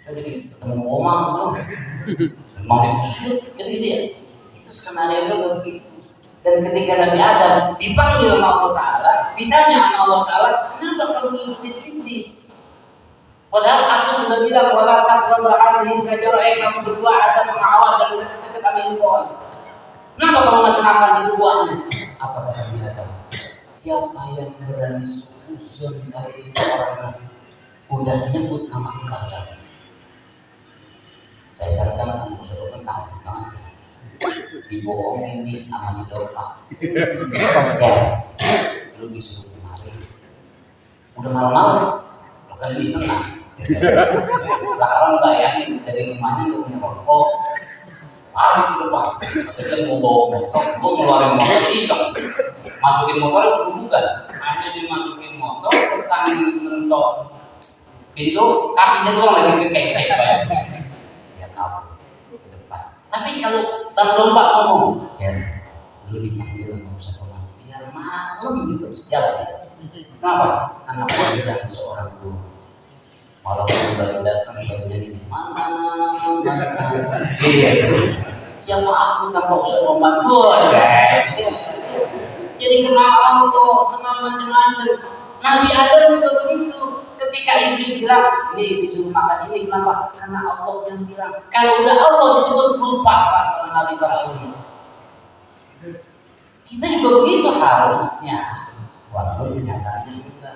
Jadi ketemu omang mau diusir jadi dia. Itu skenario itu begitu. Dan ketika Nabi Adam dipanggil sama Allah Ta'ala, ditanya sama Allah Ta'ala, kenapa kamu ngikutin iblis? Padahal aku sudah bilang wala taqrabu hadhihi syajarah, kamu berdua ada mengawal dan dekat-dekat sama ini pohon. Kenapa kamu masih makan itu buahnya? Apa kata Nabi Adam? Siapa yang berani suzon dari orang udah nyebut nama engkau ya? Saya sarankan kamu sudah tentang asik banget ya. Dibohongin nih sama si Dopa. Cek, lu disuruh kemari. Udah malam-malam, lo kan lebih senang. Lah orang bayangin dari rumahnya nggak punya rokok, lari ke depan. Ketika mau bawa motor, gue ngeluarin motor iseng, masukin motornya bukan, hanya dimasukin motor, setang mentok pintu, kakinya doang lagi kekecek banyak. Ya kabur ke depan. Tapi kalau Bang Domba ngomong, Jen, lu dipanggil nggak usah pulang, biar mau gitu, jalan. Kenapa? Karena panggilan seorang guru. Walaupun baru datang baru jadi mana. Iya. Siapa aku tanpa usah ngomong gua, jadi kenal Allah, kenal macam-macam. Nabi Adam juga begitu. Ketika iblis bilang, ini disuruh makan ini, kenapa? Karena Allah yang bilang. Kalau udah Allah disebut lupa para nabi para uli. Kita juga begitu harusnya. Walaupun kenyataannya juga.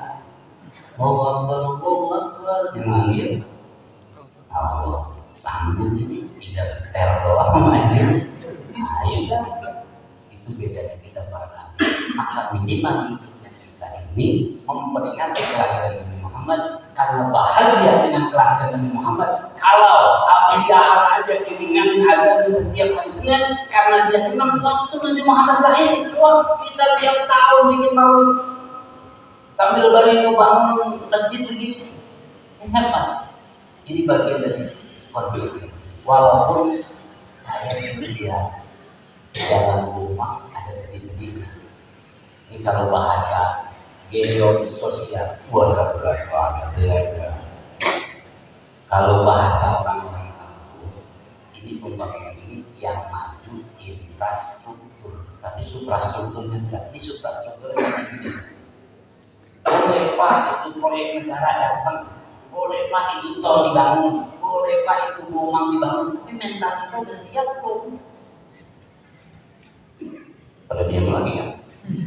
Bawa yang manggil Allah. Tanggung ini tidak setel doang aja. Ayo kan. Itu bedanya kita para nabi. Maka minimal hidupnya kita ini memperingati kelahiran Nabi Muhammad karena bahagia dengan kelahiran Nabi Muhammad. Kalau Abu Jahal aja diringanin azab di setiap hari Senin karena dia senang waktu Nabi Muhammad lahir itu doang. Kita tiap tahun bikin maulid sambil bari membangun masjid begitu. Hebat. Ini bagian dari konsistensi. Walaupun saya lihat di dalam rumah ada sedih-sedihnya. Ini kalau bahasa geososial, kalau bahasa orang-orang kampus, ini pembangunan ini yang maju infrastruktur, tapi suprastrukturnya enggak. Ini suprastrukturnya ini. Boleh Pak itu proyek negara datang, boleh Pak itu tol dibangun, boleh Pak itu ngomong dibangun, tapi mental kita udah siap belum? Pada diam lagi kan?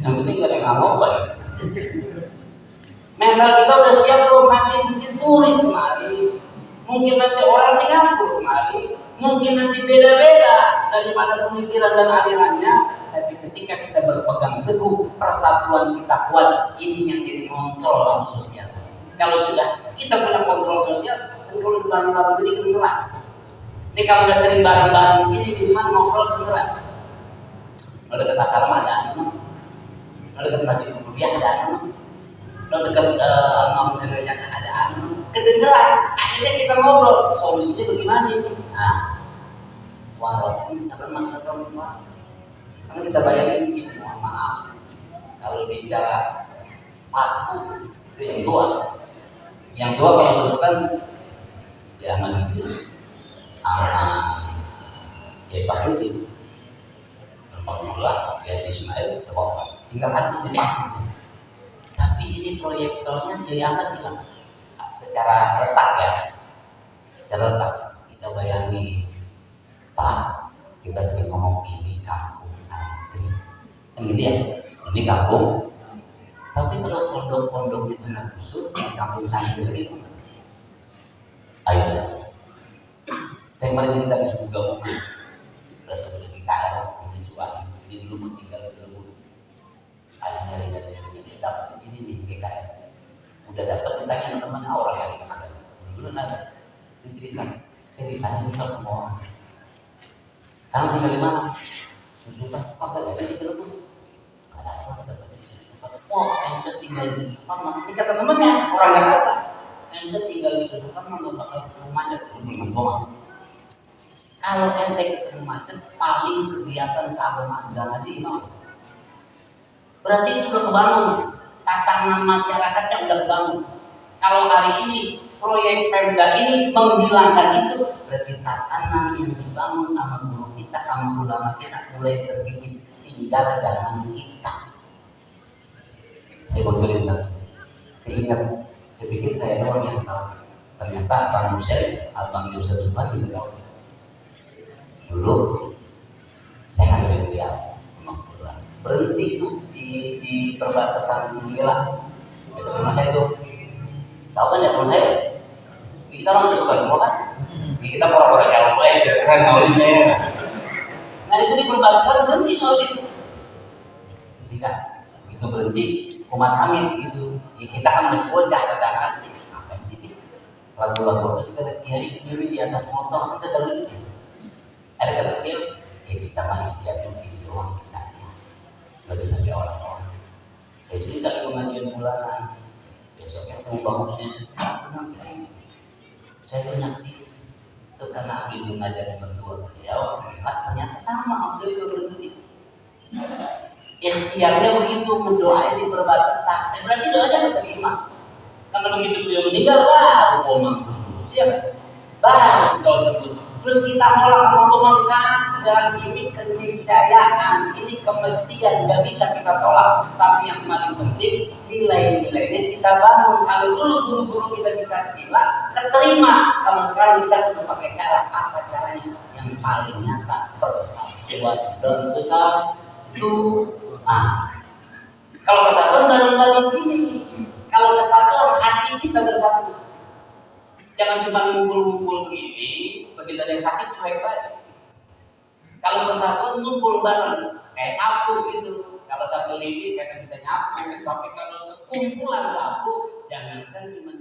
Yang penting gak ada yang ngomong Pak. Mental kita udah siap belum? Nanti mungkin turis kemari, mungkin nanti orang Singapura kemari, mungkin nanti beda-beda daripada pemikiran dan alirannya. Tapi ketika kita berpegang teguh persatuan kita kuat, ini yang jadi kontrol dalam sosial. Kalau sudah kita punya kontrol sosial, kan kalau di bareng-bareng ini kedengeran. Ini kalau udah sering bareng-bareng ini di rumah ngobrol kedengeran. Lo dekat asrama ada anu, lo dekat masjid kuliah ada anu, lo dekat almarhum RW-nya ada anu, kedengeran. Akhirnya kita ngobrol, solusinya bagaimana ini? Nah, walaupun misalkan masa perempuan, karena kita bayangin begini, mohon maaf, kalau bicara aku itu yang tua. Yang tua kalau sebutan ya aman itu, aman ya Pak Rudi, Alhamdulillah ya Ismail, tinggal aku di Pak. Tapi ini proyektornya kelihatan bilang secara letak ya, secara letak kita bayangi Pak, kita sering ngomong ini kampung santri, kan gitu ya, ini kampung. Tapi kalau pondok-pondok di tengah busur, di kampung santri itu, ayo, saya kemarin kita bisa buka rumah, berarti udah di KL, di Suwani, di dulu tinggal di Cirebon, ayo nyari, dapat di sini di KL, udah dapat ditanya teman orang yang kemarin, dulu ada, dicerita, saya ditanya susah sama orang, sekarang tinggal di mana? Susah, apa jadi di Cirebon? Ada apa dapat? Oh, ente tinggal di Susukan, ini kata temennya orang Jakarta. Ente tinggal di Susukan, nggak bakal ketemu macet. Kalau ente ketemu macet, paling kegiatan keagamaan dan ngaji imam. Berarti itu udah kebangun, tatanan masyarakatnya udah kebangun. Kalau hari ini proyek Pemda ini menghilangkan itu, berarti tatanan yang dibangun sama guru kita, sama ulama kita mulai terkikis, tinggal zaman kita. Saya bocorin satu. Saya ingat, saya pikir saya doang yang tahu. Ternyata Abang Yusuf Subhani juga tahu. Dulu saya nganterin dia, berhenti itu di perbatasan Gila. Itu rumah saya itu. Tahu kan ya rumah saya? Kita orang suka semua kan? Kita pura-pura jauh ya, kan maunya ya. Nah itu di perbatasan berhenti soal itu. Ketika itu berhenti. Umat kami gitu, ya kita kan masih bocah katakan, apa sih lagu-lagu apa sih kata kiai di atas motor, kita tak lucu. Ada kata dia, ya kita mah dia yang begini doang kisahnya, nggak bisa dia orang-orang. Saya cerita di pengajian bulanan, besoknya ketemu bagusnya, saya menyaksikan itu karena Abdul ngajar yang bertua beliau, ternyata sama Abdul juga berhenti. Ikhtiarnya begitu, berdoa di perbatasan, berarti doanya diterima. Karena begitu beliau meninggal, baru komang ya, baru kau tebus. Terus kita nolak sama pemangkat, dan ini keniscayaan, ini kemestian, nggak bisa kita tolak. Tapi yang paling penting, nilai-nilainya kita bangun. Kalau dulu guru-guru kita bisa sila, keterima. Kalau sekarang kita perlu pakai cara, apa caranya? Yang paling nyata, persatuan dan bersatu. Nah, kalau persatuan bareng-bareng gini, kalau kesatuan hati kita bersatu, jangan cuma ngumpul-ngumpul begini, begitu ada yang sakit cuek banget. Kalau persatuan ngumpul bareng, kayak sapu gitu. Kalau satu lidi kadang bisa nyapu, tapi kalau sekumpulan sapu, jangankan cuma